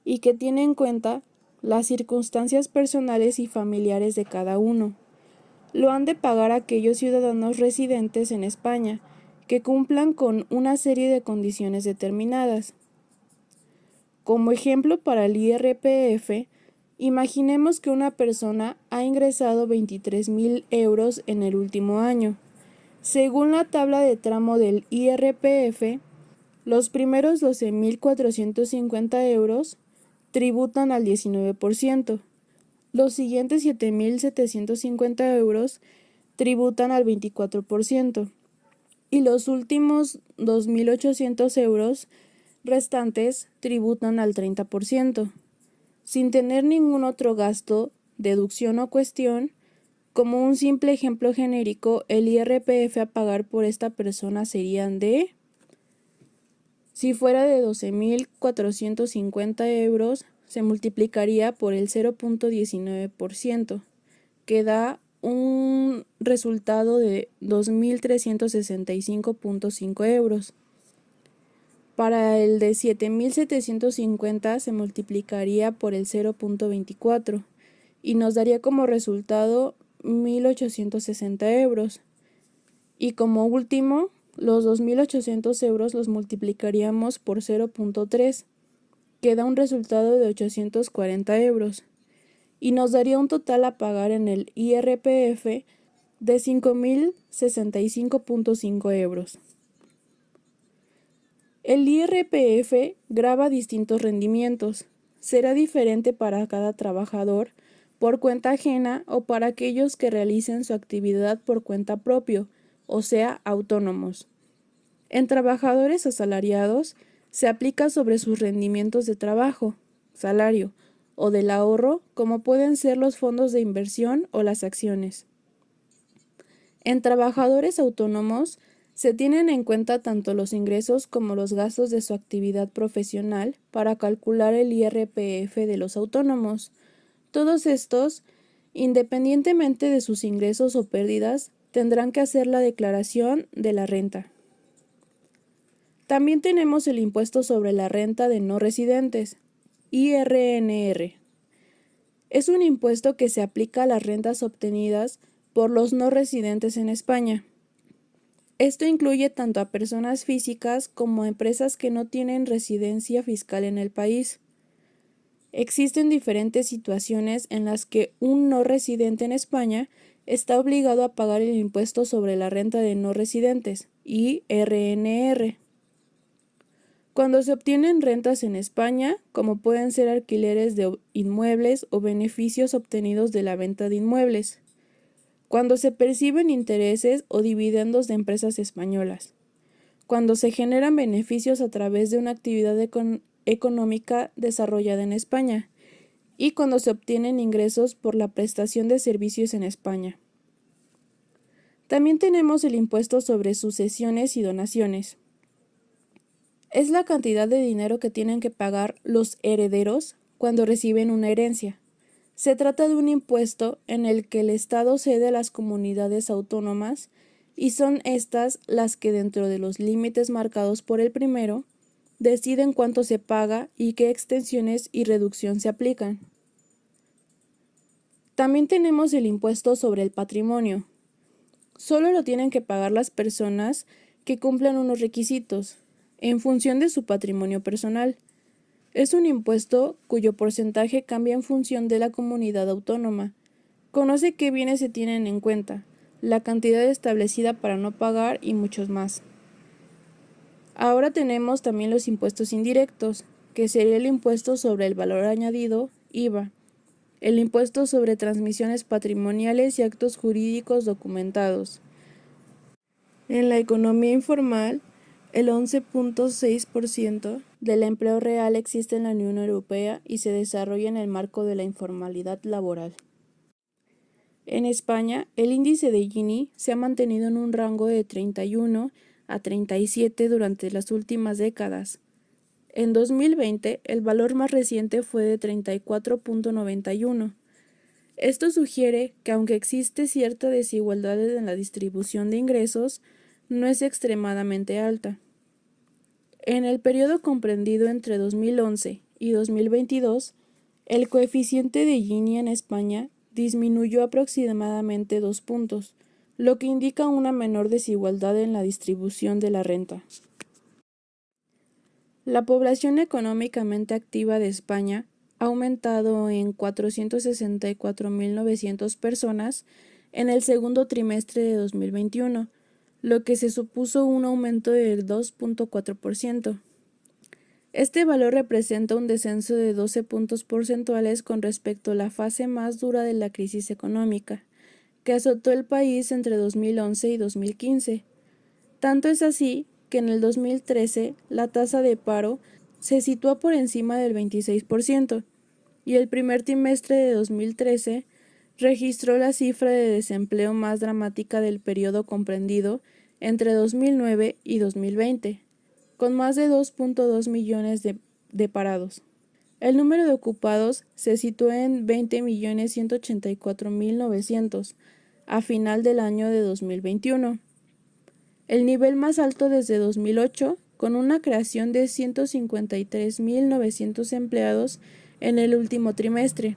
y que tiene en cuenta las circunstancias personales y familiares de cada uno. Lo han de pagar aquellos ciudadanos residentes en España que cumplan con una serie de condiciones determinadas. Como ejemplo para el IRPF, imaginemos que una persona ha ingresado 23,000 euros en el último año. Según la tabla de tramo del IRPF, los primeros 12,450 euros tributan al 19%, los siguientes 7,750 euros tributan al 24% y los últimos 2,800 euros restantes tributan al 30%, sin tener ningún otro gasto, deducción o cuestión. Como un simple ejemplo genérico, el IRPF a pagar por esta persona serían de, si fuera de 12,450 euros, se multiplicaría por el 0.19%, que da un resultado de 2,365.5 euros. Para el de 7,750 se multiplicaría por el 0.24 y nos daría como resultado 1,860 euros. Y como último, los 2,800 euros los multiplicaríamos por 0.3, que da un resultado de 840 euros. Y nos daría un total a pagar en el IRPF de 5,065.5 euros. El IRPF grava distintos rendimientos. Será diferente para cada trabajador por cuenta ajena o para aquellos que realicen su actividad por cuenta propia, o sea, autónomos. En trabajadores asalariados se aplica sobre sus rendimientos de trabajo, salario o del ahorro, como pueden ser los fondos de inversión o las acciones. En trabajadores autónomos se tienen en cuenta tanto los ingresos como los gastos de su actividad profesional para calcular el IRPF de los autónomos. Todos estos, independientemente de sus ingresos o pérdidas, tendrán que hacer la declaración de la renta. También tenemos el impuesto sobre la renta de no residentes, IRNR. Es un impuesto que se aplica a las rentas obtenidas por los no residentes en España. Esto incluye tanto a personas físicas como a empresas que no tienen residencia fiscal en el país. Existen diferentes situaciones en las que un no residente en España está obligado a pagar el impuesto sobre la renta de no residentes, IRNR. Cuando se obtienen rentas en España, como pueden ser alquileres de inmuebles o beneficios obtenidos de la venta de inmuebles. Cuando se perciben intereses o dividendos de empresas españolas. Cuando se generan beneficios a través de una actividad económica desarrollada en España. Y cuando se obtienen ingresos por la prestación de servicios en España. También tenemos el impuesto sobre sucesiones y donaciones. Es la cantidad de dinero que tienen que pagar los herederos cuando reciben una herencia. Se trata de un impuesto en el que el Estado cede a las comunidades autónomas y son estas las que, dentro de los límites marcados por el primero, deciden cuánto se paga y qué extensiones y reducción se aplican. También tenemos el impuesto sobre el patrimonio. Solo lo tienen que pagar las personas que cumplan unos requisitos, en función de su patrimonio personal. Es un impuesto cuyo porcentaje cambia en función de la comunidad autónoma. Conoce qué bienes se tienen en cuenta, la cantidad establecida para no pagar y muchos más. Ahora tenemos también los impuestos indirectos, que sería el impuesto sobre el valor añadido, IVA, el impuesto sobre transmisiones patrimoniales y actos jurídicos documentados. En la economía informal, el 11.6% del empleo real existe en la Unión Europea y se desarrolla en el marco de la informalidad laboral. En España, el índice de Gini se ha mantenido en un rango de 31 a 37 durante las últimas décadas. En 2020, el valor más reciente fue de 34.91. Esto sugiere que aunque existe cierta desigualdad en la distribución de ingresos, no es extremadamente alta. En el periodo comprendido entre 2011 y 2022, el coeficiente de Gini en España disminuyó aproximadamente 2 puntos, lo que indica una menor desigualdad en la distribución de la renta. La población económicamente activa de España ha aumentado en 464.900 personas en el segundo trimestre de 2021, lo que se supuso un aumento del 2.4%. Este valor representa un descenso de 12 puntos porcentuales con respecto a la fase más dura de la crisis económica, que azotó el país entre 2011 y 2015. Tanto es así que en el 2013 la tasa de paro se situó por encima del 26% y el primer trimestre de 2013 registró la cifra de desempleo más dramática del periodo comprendido entre 2009 y 2020, con más de 2.2 millones de parados. El número de ocupados se situó en 20.184.900 a final del año de 2021. El nivel más alto desde 2008, con una creación de 153.900 empleados en el último trimestre.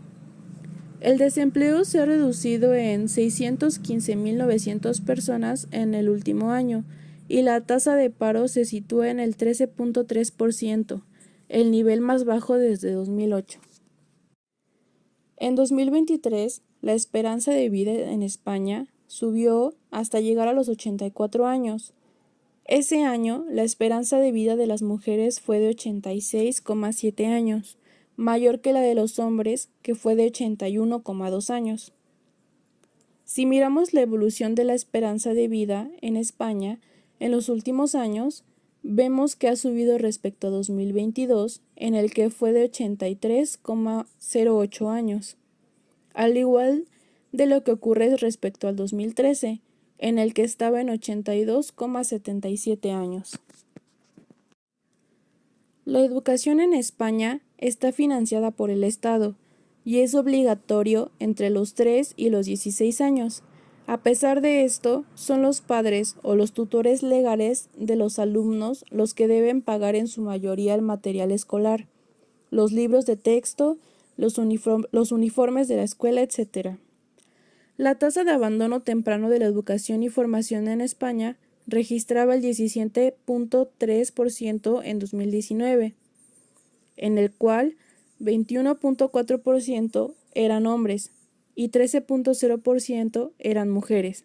El desempleo se ha reducido en 615.900 personas en el último año y la tasa de paro se sitúa en el 13.3%, el nivel más bajo desde 2008. En 2023, la esperanza de vida en España subió hasta llegar a los 84 años. Ese año, la esperanza de vida de las mujeres fue de 86,7 años, mayor que la de los hombres, que fue de 81,2 años. Si miramos la evolución de la esperanza de vida en España en los últimos años, vemos que ha subido respecto a 2022, en el que fue de 83,08 años, al igual de lo que ocurre respecto al 2013, en el que estaba en 82,77 años. La educación en España está financiada por el Estado y es obligatorio entre los 3 y los 16 años. A pesar de esto, son los padres o los tutores legales de los alumnos los que deben pagar en su mayoría el material escolar, los libros de texto, los uniformes de la escuela, etc. La tasa de abandono temprano de la educación y formación en España registraba el 17.3% en 2019, en el cual 21.4% eran hombres y 13.0% eran mujeres,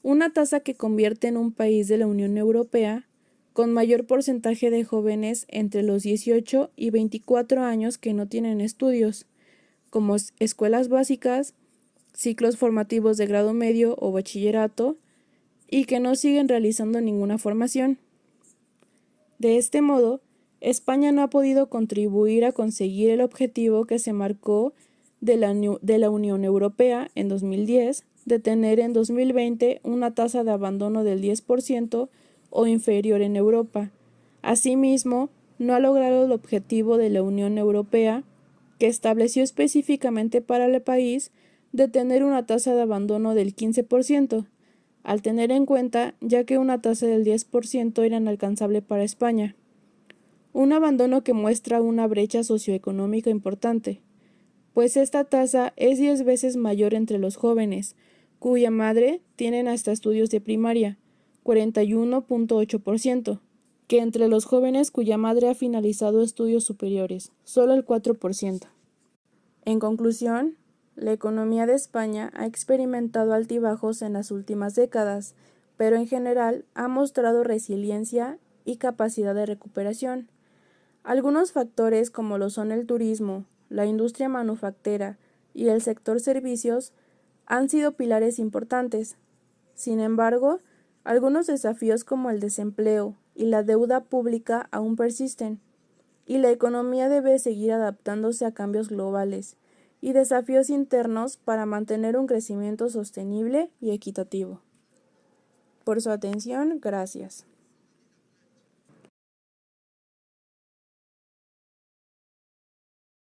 una tasa que convierte en un país de la Unión Europea con mayor porcentaje de jóvenes entre los 18 y 24 años que no tienen estudios, como escuelas básicas, ciclos formativos de grado medio o bachillerato, y que no siguen realizando ninguna formación. De este modo, España no ha podido contribuir a conseguir el objetivo que se marcó de la Unión Europea en 2010 de tener en 2020 una tasa de abandono del 10% o inferior en Europa. Asimismo, no ha logrado el objetivo de la Unión Europea, que estableció específicamente para el país, de tener una tasa de abandono del 15%, al tener en cuenta ya que una tasa del 10% era inalcanzable para España. Un abandono que muestra una brecha socioeconómica importante, pues esta tasa es 10 veces mayor entre los jóvenes, cuya madre tienen hasta estudios de primaria, 41.8%, que entre los jóvenes cuya madre ha finalizado estudios superiores, solo el 4%. En conclusión, la economía de España ha experimentado altibajos en las últimas décadas, pero en general ha mostrado resiliencia y capacidad de recuperación. Algunos factores, como lo son el turismo, la industria manufacturera y el sector servicios, han sido pilares importantes. Sin embargo, algunos desafíos como el desempleo y la deuda pública aún persisten, y la economía debe seguir adaptándose a cambios globales y desafíos internos para mantener un crecimiento sostenible y equitativo. Por su atención, gracias.